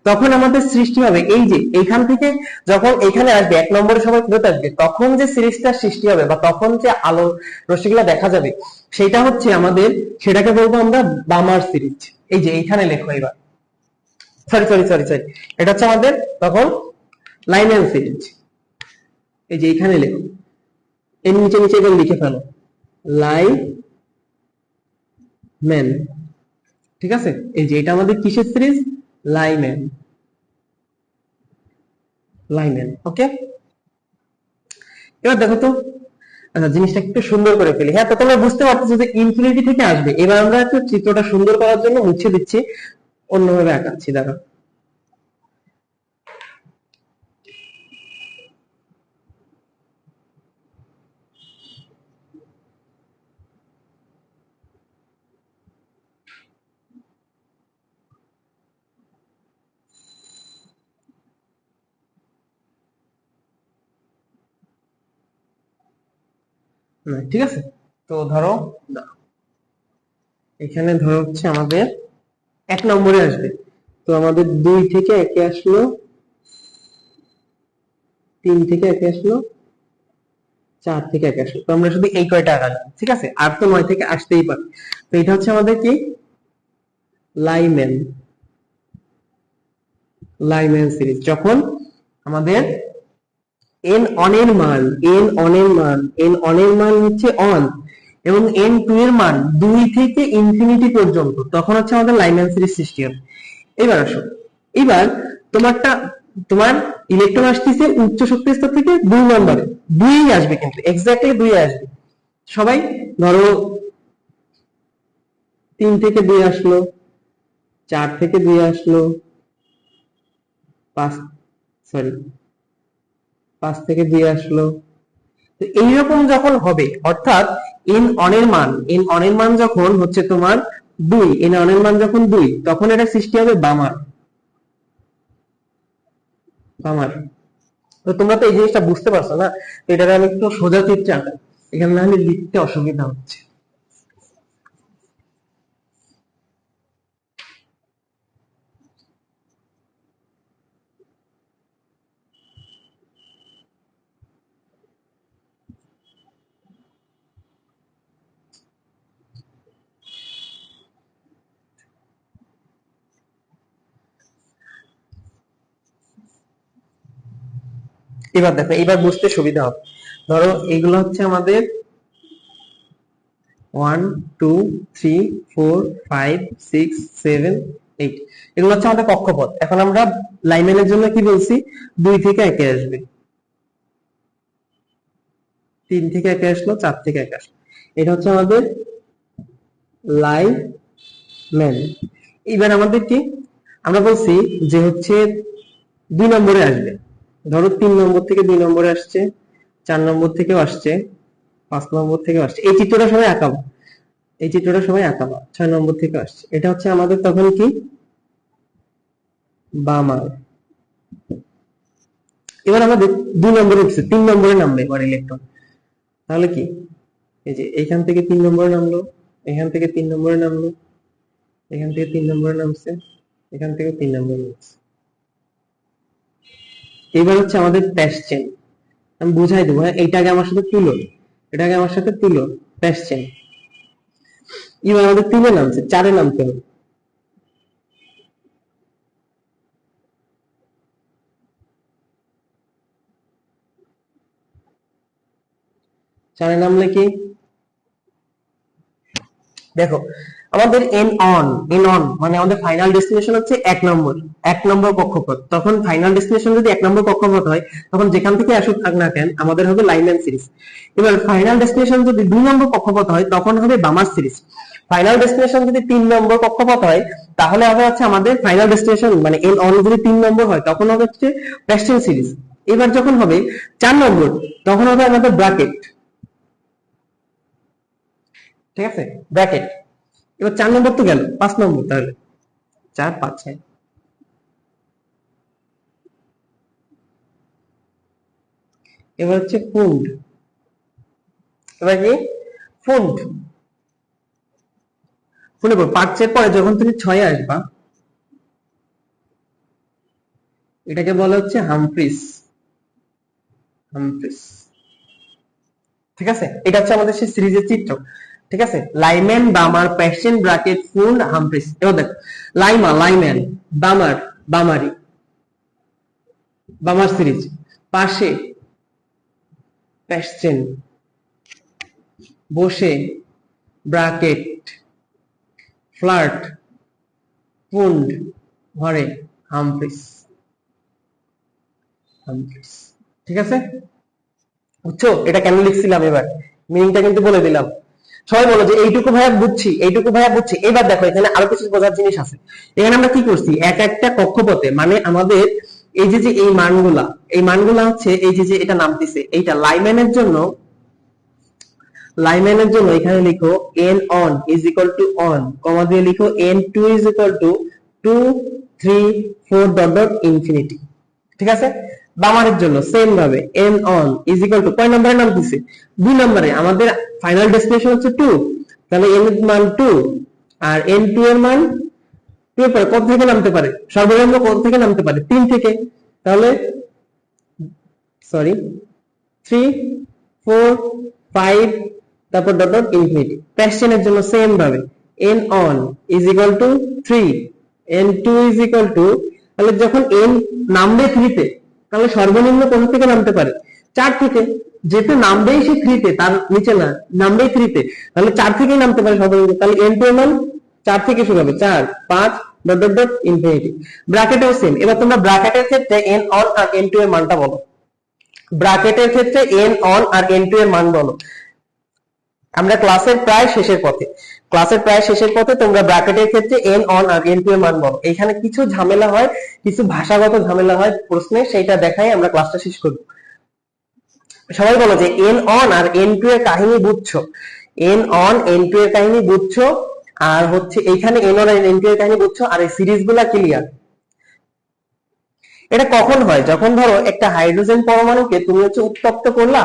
তখন আমাদের সৃষ্টি হবে এই যে এইখান থেকে, যখন এখানে আসবে 1 নম্বরে সবাই ফেরত আসবে, তখন যে সিরিজটা সৃষ্টি হবে বা তখন যে আলো রশ্মিগুলো দেখা যাবে, সেটা হচ্ছে আমাদের, সেটাকে বলবো আমরা বামার সিরিজ। এই যে এইখানে লেখো এবার, সরি সরি সরি সরি, এটা হচ্ছে আমাদের তখন লাইনাল সিরিজ। এই যে এখানে লেখো, এর নিচে নিচে এগুলো লিখে ফেলো, লাই ম্যান। ঠিক আছে, এই যে এটা আমাদের কিসের সিরিজ? লাইম্যান। লাইম্যান, ওকে। এবার দেখো তো, আচ্ছা জিনিসটা একটু সুন্দর করে ফেলি। হ্যাঁ, তো তোমরা বুঝতে পারছো যে ইনফিনিটি থেকে আসবে। এবার আমরা একটু চিত্রটা সুন্দর করার জন্য মুছে দিচ্ছি, অন্যভাবে আঁকাচ্ছি, দেখো। ঠিক আছে, তো ধরো এখানে ধরো হচ্ছে আমাদের 1 নম্বরে আসবে, তো আমাদের 2 থেকে 1-এ আসলো, 3 থেকে 1-এ আসলো, 4 থেকে 1-এ আসলো। তো আমরা শুধু এই কয়টা আঁকালাম, ঠিক আছে, আর তো 9 থেকে আসতেই পারে। তো এটা হচ্ছে আমাদের কি? লাইম্যান। Lyman series. যখন আমাদের এন অনের মান, এন অনের মান হচ্ছে অন, এবং এন টু এর মান 2 থেকে ইনফিনিটি পর্যন্ত, তখন হচ্ছে আমাদের লাইম্যান সিরিজ সৃষ্টি হবে। এবার আসো, এবার তোমারটা, তোমার ইলেকট্রন আসতেছে উচ্চ শক্তি স্তর থেকে 2 নম্বরে। 2 আসবে, কিন্তু এক্স্যাক্টলি 2 আসবে। সবাই ধরো 3 থেকে 2 আসলো, 4 থেকে 2 আসলো, 5, সরি, 5 থেকে 2 আসলো। তো এইরকম যখন হবে, অর্থাৎ এন অনের মান যখন হচ্ছে তোমার 2, এন অনের মান যখন 2, তখন এটা সৃষ্টি হবে বামার। বামার। তো তোমরা তো এই জিনিসটা বুঝতে পারছো না? তো এটাকে আমি একটু সোজা চিত্রে আঁকাই, এখানে না হলে লিখতে অসুবিধা হচ্ছে। এবার দেখো, এবার বুঝতে সুবিধা হবে। ধরো এগুলো হচ্ছে আমাদের 1, 2, 3, 4, 5, 6, 7, 8, এগুলো হচ্ছে আমাদের কক্ষপথ। এখন আমরা লাইম্যানের জন্য কি বলছি? 2 থেকে 1-এ আসবে, 3 থেকে 1-এ আসলো, 4 থেকে 1-এ আসলো। এটা হচ্ছে আমাদের লাইম্যান। এবার আমাদের কি, আমরা বলছি যে হচ্ছে 2 নম্বরে আসবে। ধরো 3 নম্বর থেকে 2 নম্বরে আসছে, 4 নম্বর থেকেও আসছে, 5 নম্বর থেকেও আসছে। এই চিত্রটা সবাই আঁকাবো, এই চিত্রটা সবাই আঁকাবো। 6 নম্বর থেকে আসছে, এটা হচ্ছে আমাদের তখন কি? বামার। এবার আমাদের 2 নম্বরে উঠছে, 3 নম্বরে নামবে এবার ইলেকট্রন। তাহলে কি, এই যে এইখান থেকে 3 নম্বরে নামলো, এখান থেকে 3 নম্বরে নামলো, এখান থেকে 3 নম্বরে নামছে, এখান থেকে 3 নম্বরে নামছে। এবার হচ্ছে আমাদের প্যাস চেন। আমি বুঝাই দেবো, হ্যাঁ, এইটাকে আমার সাথে তুলো, এটাকে আমার সাথে তুলো, প্যাস চেন। এবার আমাদের 3-এ নামছে, 4-এ নামতে হবে। 4-এ নামলে কি, দেখো আমাদের এন অন মানে আমাদের ফাইনাল ডেস্টিনেশন হচ্ছে 1 নম্বর, 1 নম্বর কক্ষপথ। তখন ফাইনাল ডেস্টিনেশন যদি 1 নম্বর কক্ষপথ হয়, তখন যেখান থেকে আসুক না কেন আমাদের হবে লাইম্যান সিরিজ। এবার ফাইনাল ডেস্টিনেশন যদি 2 নম্বর কক্ষপথ হয়, তখন হবে বামার সিরিজ। ফাইনাল ডেস্টিনেশন যদি 3 নম্বর কক্ষপথ হয়, তাহলে হবে হচ্ছে আমাদের ফাইনাল ডেস্টিনেশন মানে এন অন যদি 3 নম্বর হয়, তখন হবে হচ্ছে প্যাস্টেন সিরিজ। এবার যখন হবে 4 নম্বর, তখন হবে আমাদের ব্র্যাকেট। ঠিক আছে, ব্র্যাকেট। এবার 4 নম্বর তো গেল, 5 নম্বর, তাহলে 4, 5, 6। এবার হচ্ছে ফুন্ড। এবার কি, ফুন্ড। শুনে পড়ো, 5-এর পরে যখন তুমি 6-এ আসবা, এটাকে বলা হচ্ছে হামফ্রিস। হামফ্রিস। ঠিক আছে, এটা হচ্ছে আমাদের সেই সিরিজের চিত্র। ঠিক আছে, লাইম্যান, বামার, প্যাশন, ব্রাকেট, ফুন্ড, হামফ্রিস। এবার দেখো, লাইম্যান, বামার, বামারি, বামার সিরিজ। পাশে প্যাশন, বসে ব্রাকেট, ফ্লার্ট পুন্ড ঘরে হামফ্রিস। ঠিক আছে, বুঝছো এটা কেন লিখছিলাম? এবার মিনিংটা কিন্তু বলে দিলাম। সবাই বলো যে এইটুকু ভাইয়া বুঝছি, এইটুকু ভাইয়া বুঝছি। এবার দেখো এখানে আরো কিছু বোঝার জিনিস আছে। এখানে আমরা কি করছি, এক একটা কক্ষপথে মানে আমাদের এই যে এই মানগুলা হচ্ছে এই যে এটা নাম দিছে, এইটা লাইম্যানের জন্য এখানে লিখো n1 is equal to 1 কমা দিয়ে লিখো n2 is equal to 2 3 4 dot dot infinity. ঠিক আছে, বামারের জন্য সেম ভাবে n1 is equal to কয় নম্বরের নাম দিছে? 2 নম্বরে। আমাদের ফাইনাল ডেস্টিনেশন হচ্ছে 2, তাহলে n এর মান 2 আর n2 এর মান 2 এর পরে কত থেকে নামতে পারে? সর্বনিম্ন কত থেকে নামতে পারে? 3 থেকে। তাহলে সরি 3 4 5 তারপর ডট ডট ইনফিনিটি। প্যাশনের জন্য সেম ভাবে n1 is equal to 3 n2 is equal to, তাহলে যখন n নামবে 3 তে তাহলে সর্বনিম্ন কোথা থেকে নামতে পারে? 4 থেকে। যেহেতু নামবেই সে 3 তে, তার নিচে না, নামবেই 3 তে, তাহলে 4 থেকেই নামতে পারে সর্বনিম্ন। তাহলে n2 এর মান 4 থেকে শুরু হবে, 4 5 ডট ডট ডট ইনফিনিটি। ব্র্যাকেটেও সেম। এবার তোমরা ব্র্যাকেটের ক্ষেত্রে n1 আর n2 এর মানটা বলো। ব্র্যাকেটের ক্ষেত্রে n1 আর n2 এর মান বলো। আমরা ক্লাসের প্রায় শেষের পথে তোমরা ব্র্যাকেটের ক্ষেত্রে n1 আর n2 এর মান বলো। এখানে কিছু ঝামেলা হয়, কিছু ভাষাগত ঝামেলা হয় প্রশ্নে, সেটা দেখাই আমরা ক্লাসটা শেষ করব। সবাই বলো যে n1 আর n2 এর কাহিনী বুঝছো? n1 n2 এর কাহিনী বুঝছো, আর হচ্ছে এইখানে n1 আর n2 এর কাহিনী বুঝছো, আর এই সিরিজগুলো ক্লিয়ার। এটা কখন হয়? যখন ধরো একটা হাইড্রোজেন পরমাণুকে তুমি উত্তপ্ত করলা,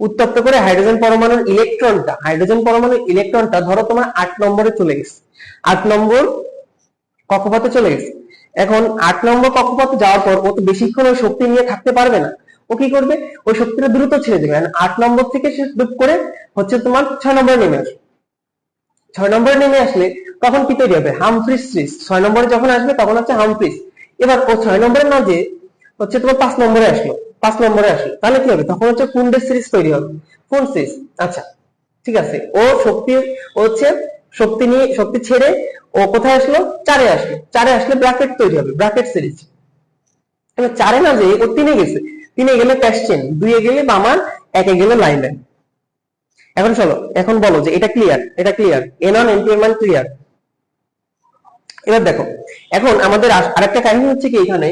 উত্তপ্ত করে হাইড্রোজেন পরমাণুর ইলেকট্রনটা ধরো তোমার 8 নম্বরে চলে গেছে, 8 নম্বর কক্ষপথে চলে গেছে। এখন 8 নম্বর কক্ষপথে যাওয়ার পর ও তো বেশিক্ষণ ওই শক্তি নিয়ে থাকতে পারবে না। ও কি করবে? ওই শক্তিটা দ্রুত ছেড়ে দেবে। 8 নম্বর থেকে সে ডুব করে হচ্ছে তোমার 6 নম্বরে নেমে আসবে। 6 নম্বরে নেমে আসলে তখন কি তৈরি হবে? Humphreys series. 6 নম্বরে যখন আসবে তখন হচ্ছে হামফ্রিস। এবার ও 6 নম্বরে না যে হচ্ছে তোমার 5 নম্বরে আসলো, তাহলে কি হবে? তখন হচ্ছে পুন্ডের সিরিজ তৈরি হবে, পুন্ড সিরিজ। আচ্ছা ঠিক আছে, ও হচ্ছে শক্তি ছেড়ে ও কোথায় আসলো? 4 এ আসলো। 4 এ আসলে ব্র্যাকেট তৈরি হবে, ব্র্যাকেট সিরিজ। এবার 4 এ না যে ও 3 এ গেছে, 3 এ গেলে প্যাশচেন, 2 এ গেলে বামার, 1 এ গেলে লাইম্যান। এখন চলো, এখন বলো যে এটা ক্লিয়ার, n1 n2 এর মান ক্লিয়ার। এবার দেখো, এখন আমাদের আরেকটা কাহিনী হচ্ছে কি, এখানে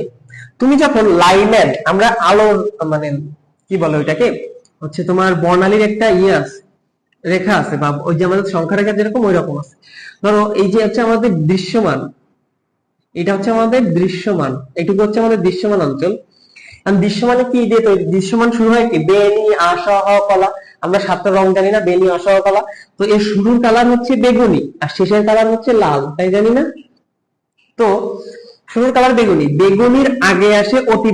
তুমি যখন লাইম্যান, আমরা আলোর মানে কি বলে ওইটাকে, হচ্ছে তোমার বর্ণালীর একটা আছে, রেখা আছে, বা ওই যে আমাদের সংখ্যা রেখা যেরকম ওই রকম আছে। ধরো এই যে হচ্ছে আমাদের দৃশ্যমান, এটা হচ্ছে আমাদের দৃশ্যমান, এটুকু হচ্ছে আমাদের দৃশ্যমান অঞ্চল। দৃশ্যমানে কি দিয়ে তৈরি? দৃশ্যমান শুরু হয় কি? বেনি আসহ কলা। আমরা 7টা রং জানি না, বেনি আসহ কলা। তো এর শুরুর কালার হচ্ছে বেগুনি আর শেষের কালার হচ্ছে লাল, তাই জানি না? তো শুরুর কালার বেগুনি, বেগুনির আগে আসে অতি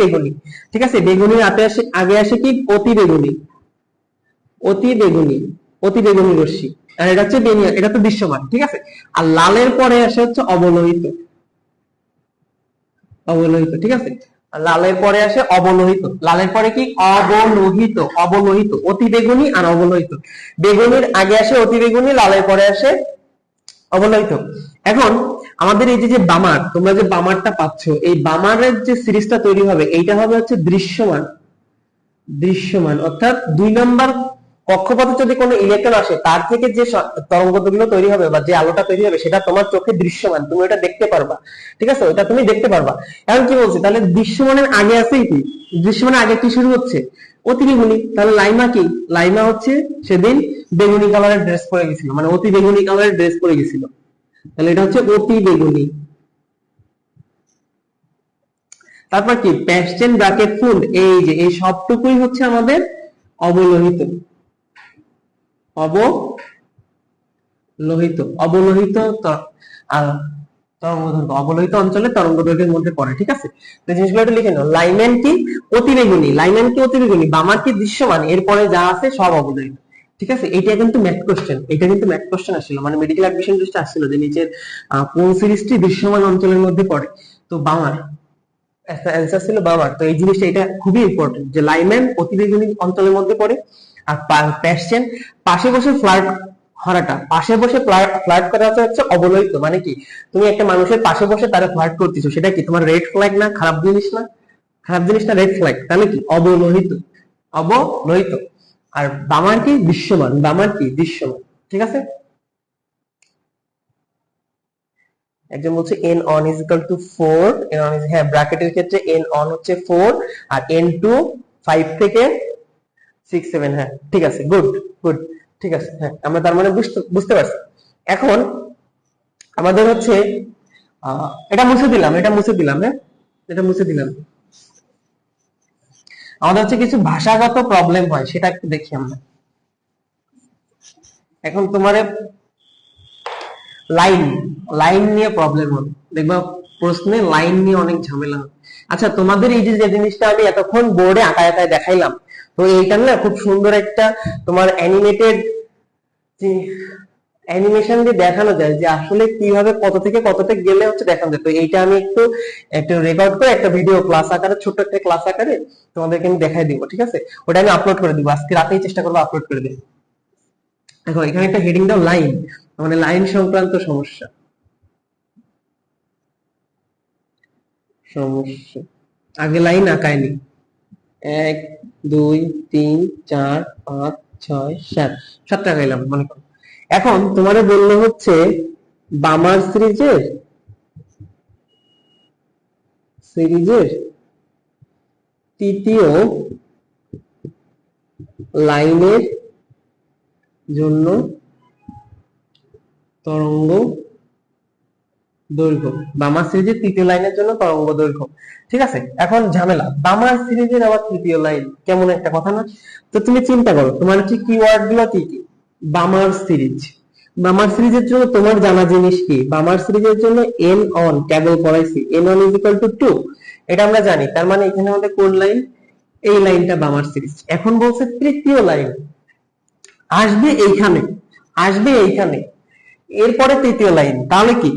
বেগুনি, ঠিক আছে? বেগুনির আগে আসে কি? অতি বেগুনি রশ্মি। আর এটা হচ্ছে বেনি, এটা তো দৃশ্যমান, ঠিক আছে? আর লালের পরে আসে হচ্ছে অবলোহিত, ঠিক আছে? লালের পরে আসে অবলোহিত, লালের পরে কি? অবলোহিত, অতি বেগুনি আর অবলোহিত। বেগুনির আগে আসে অতি বেগুনি, লালের পরে আসে অবলোহিত। এখন আমাদের এই যে বামার, তোমরা যে বামারটা পাচ্ছ, এই বামারের যে সিরিজটা তৈরি হবে, এইটা হবে হচ্ছে দৃশ্যমান, অর্থাৎ 2 নম্বর কক্ষপথে যদি কোনো ইলেকট্রন আসে, তার থেকে যে তরঙ্গগুলো তৈরি হবে বা যে আলোটা তৈরি হবে, সেটা তোমার চোখে দৃশ্যমান, তুমি এটা দেখতে পারবা, ঠিক আছে? ওটা তুমি দেখতে পারবা। এখন কি বলছি, তাহলে দৃশ্যমানের আগে আছে কি? দৃশ্যমানের আগে কি শুরু হচ্ছে? অতি বেগুনি। তাহলে লাইমা কি? লাইমা হচ্ছে সেদিন বেগুনি কালারের ড্রেস পরে গেছিল, মানে অতি বেগুনি কালারের ড্রেস পরে গেছিল, তাহলে এটা হচ্ছে অতি বেগুনি। তারপর কি? প্যাশচেন ব্র্যাকেট ফুল, এই যে এই সবটুকুই হচ্ছে আমাদের অবলোহিত, আর অবলোহিত অঞ্চলে তরঙ্গ দৈর্ঘ্যের মধ্যে পড়ে, ঠিক আছে? তো জিনিসগুলো একটু লিখে নাও। লাইম্যান কি? অতি বেগুনি, বামার কি? দৃশ্যমান, এরপরে যা আছে সব অবলোহিত, ঠিক আছে? এটা কিন্তু ম্যাথ কোশ্চেন আসছিল, মানে মেডিকেল অ্যাডমিশন টেস্টে আসছিল যে নিচের কোন সিরিজটি দৃশ্যমান অঞ্চলের মধ্যে পড়ে। তো বামার একটা অ্যান্সার ছিল বামার। তো এই জিনিসটা, এটা খুবই ইম্পর্টেন্ট যে লাইম্যান অতিবেগুনি অঞ্চলের মধ্যে পড়ে, আর প্যাশচেন পাশে বসে ফ্লার্ট খরাটা। পাশে বসে ফ্লার্ট করা হচ্ছে অবলোহিত, মানে কি তুমি একটা মানুষের পাশে বসে তারা ফ্লার্ট করতেছো, সেটা কি তোমার রেড ফ্ল্যাগ না? খারাপ জিনিস না? খারাপ জিনিসটা রেড ফ্ল্যাগ, তাহলে কি অবলোহিত, অবলোহিত। আর বামার কি দৃশ্যমান, বামার কি দৃশ্যমান, ঠিক আছে। একজন বলছে n on is equal to 4, n on is, হ্যাঁ ব্র্যাকেটের ক্ষেত্রে n on হচ্ছে 4 আর n2 5 থেকে 6 7, হ্যাঁ ঠিক আছে, গুড গুড, ঠিক আছে, হ্যাঁ আমরা তার মানে বুঝতে পারছি। এখন আমাদের হচ্ছে এটা মুছে দিলাম, এটা মুছে দিলাম, হ্যাঁ এটা মুছে দিলাম। আমাদের হচ্ছে কিছু ভাষাগত প্রবলেম হয়, সেটা একটু দেখি আমরা। এখন তোমার লাইন লাইন নিয়ে প্রবলেম হবে, দেখবা প্রশ্নে লাইন নিয়ে অনেক ঝামেলা হবে। আচ্ছা তোমাদের এই যে জিনিসটা আমি এতক্ষণ বোর্ডে আঁকায় আঁকায় দেখাইলাম, তো এইটা না খুব সুন্দর একটা তোমার অ্যানিমেটেড অ্যানিমেশন দিয়ে দেখানো যায় যে আসলে কিভাবে কত থেকে কততে গেলে হচ্ছে দেখানো যায়। তো এইটা আমি একটু রেকর্ড করে একটা ভিডিও ক্লাস আকারে, ছোট একটা ক্লাস আকারে তোমাদেরকে আমি দেখাই দিব, ঠিক আছে। ওটা আমি আপলোড করে দিব, আজকে রাতেই চেষ্টা করবো আপলোড করে দিই। দেখো এখানে একটা হেডিং দাও লাইন, মানে লাইন সংক্রান্ত সমস্যা। সমস্যা আগে লাইন আঁকায়নি, 1 2 3 4 5 6 7, 7টা আঁকাইলাম মনে করো। এখন তোমারে বললো হচ্ছে বামার সিরিজের তৃতীয় লাইনের জন্য তরঙ্গ দৈর্ঘ্য, বামার সিরিজের তৃতীয় লাইনের জন্য তরঙ্গ দৈর্ঘ্য, ঠিক আছে। এখন ঝামেলা, বামার সিরিজের আবার তৃতীয় লাইন, কেমন একটা কথা না? তো তুমি চিন্তা করো তোমার হচ্ছে কিওয়ার্ড গুলো কি কি। বামার সিরিজ, বামার সিরিজের জন্য তোমার জানা জিনিস কি? বামার সিরিজের জন্য n on cable পড়াইছি, n on is equal to 2, এটা আমরা জানি। তার মানে এখানে আমাদের কোন লাইন? এই লাইনটা বামার সিরিজ। এখন বলছে তৃতীয় লাইন আসবে এইখানে, আসবে এইখানে, এরপরে তৃতীয় লাইন, তাহলে কি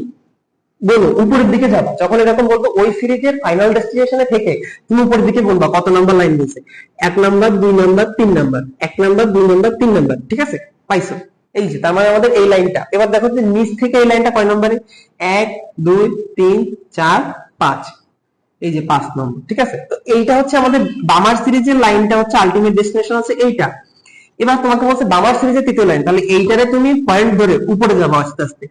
বলো? উপরের দিকে যাবা, যখন এরকম বলবো ওই সিরিজের ফাইনাল ডেস্টিনেশনে থেকে তুমি উপরের দিকে বলবা কত নাম্বার লাইন বলছে, 1 number 2 number 3 number, 1 number 2 number 3 number, ঠিক আছে পাইছো? এই যে তার মানে আমাদের এই লাইনটা। এবার দেখো যে নিচ থেকে এই লাইনটা কয় নম্বরে? 1 2 3 4 5, এই যে 5 নম্বর, ঠিক আছে। তো এইটা হচ্ছে আমাদের বামার সিরিজের লাইনটা, হচ্ছে আলটিমেট ডেস্টিনেশন আছে এইটা। এবার তোমাকে বলছে বামার সিরিজের তৃতীয় লাইন, তাহলে এইটারে তুমি পয়েন্ট ধরে উপরে যাবো আস্তে আস্তে,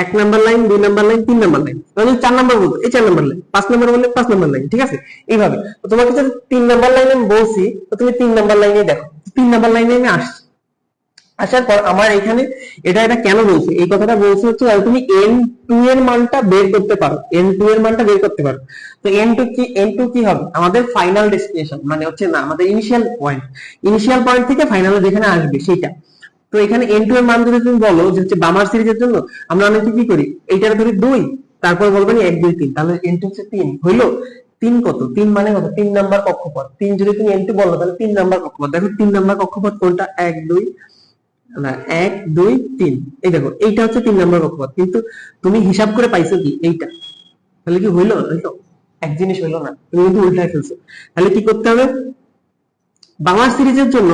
1 number line 2 number line 3 number line, তাহলে 4 নাম্বার বলতো এই 4 নাম্বার লাইন, 5 নাম্বার বললে 5 নাম্বার লাইন, ঠিক আছে। এইভাবে তো তোমাকে যদি 3 নাম্বার লাইনে আমি বলছি, তো তুমি 3 নাম্বার লাইনে দেখো, 3 নাম্বার লাইনে আমি আসছি। আসার পর আমার এখানে এটা কেন বলছে, এই কথাটা বলছে হচ্ছে তুমি n2 এর মানটা বের করতে পারো, n2 এর মানটা বের করতে পারো। তো n2 কি হবে? আমাদের ফাইনাল ডেস্টিনেশন, মানে হচ্ছে না আমাদের ইনিশিয়াল পয়েন্ট থেকে ফাইনালে যেখানে আসবে সেটা। তো এখানে n2 এর মান যদি তুমি বলো যে হচ্ছে বামার সিরিজের জন্য, আমরা অনেকে কি করি, এইটার ধরি 2, তারপর বলবেন 1 2 3, তাহলে n2 হচ্ছে 3 হইলো। 3 কত? 3 মানে কত? 3 নাম্বার কক্ষপথ। 3 যদি তুমি n2 বলো তাহলে 3 নাম্বার কক্ষপথ। দেখো 3 নাম্বার কক্ষপথ কোনটা? 1 2 না 1 2 3, এই দেখো এইটা হচ্ছে 3 নাম্বার কক্ষপথ, কিন্তু তুমি হিসাব করে পাইছো কি এইটা, তাহলে কি হইলো? এক জিনিস হইলো না, তুমি কিন্তু উল্টায় ফেলছো। তাহলে কি করতে হবে? বাংলা সিরিজের জন্য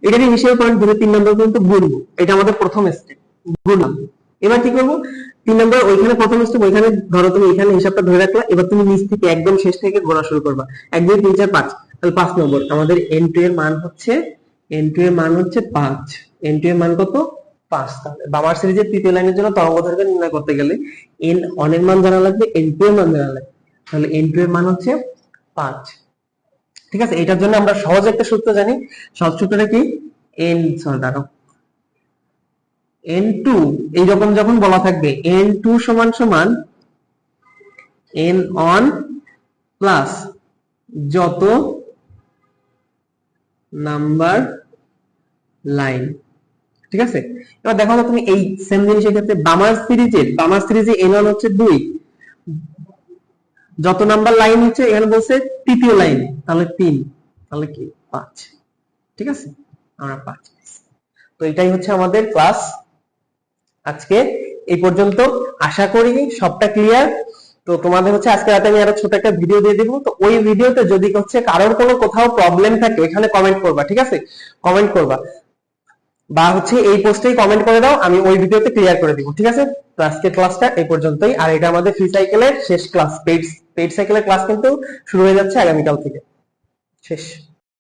এটাকে ইনিশিয়াল পয়েন্ট ধরে 3 নাম্বার পর্যন্ত গুনবো, এটা আমাদের প্রথম স্টেপ, গুনলাম। এবার কি করবো? 3 নাম্বার ওইখানে প্রথম স্টেপ, ওইখানে ধরো তুমি এখানে হিসাবটা ধরে রাখলা, এবার তুমি নিচ থেকে একদম শেষ থেকে গোনা শুরু করবা, 1 2 3 4 5, তাহলে 5 নম্বর আমাদের n2 এর মান হচ্ছে, n2 এর মান হচ্ছে 5, n2 এর মান কত? 5। তাহলে বামার সিরিজের তৃতীয় লাইনের জন্য তরঙ্গ দৈর্ঘ্য নির্ণয় করতে গেলে n on এর মান জানা লাগবে, n2 এর মান জানা লাগবে, তাহলে n2 এর মান হচ্ছে 5, ঠিক আছে। এটার জন্য আমরা সহজ একটা সূত্র জানি, সহজ সূত্রটা কি? n2 এইরকম যখন বলা থাকবে n2 সমান সমান n on প্লাস যত নাম্বার লাইন, ঠিক আছে। এবার দেখো তো তুমি এই সেম জিনিসের ক্ষেত্রে বামার সিরিজে n on হচ্ছে 2, যত নাম্বার লাইন হচ্ছে এখানে বলছে তৃতীয় লাইন, তাহলে 3, তাহলে কি 5, ঠিক আছে, আমরা 5। তো এটাই হচ্ছে আমাদের ক্লাস আজকে এই পর্যন্ত, আশা করি সবটা ক্লিয়ার। তো তোমাদের হচ্ছে আজকে রাতে আমি আরো ছোট একটা ভিডিও দিয়ে দিব, তো ওই ভিডিওতে যদি হচ্ছে কারোর কোনো কোথাও প্রবলেম থাকে ওইখানে কমেন্ট করবা, ঠিক আছে, কমেন্ট করবা। বা হচ্ছে এই পোস্টেই কমেন্ট করে দাও, আমি ওই ভিডিওতে ক্লিয়ার করে দিব। ঠিক আছে, তো আজকের ক্লাসটা এই পর্যন্তই। আর এটা আমাদের ফ্রি সাইকেলের শেষ ক্লাস। পেইড সাইকেলের ক্লাস কিন্তু শুরু হয়ে যাচ্ছে আগামীকাল থেকে। শেষ।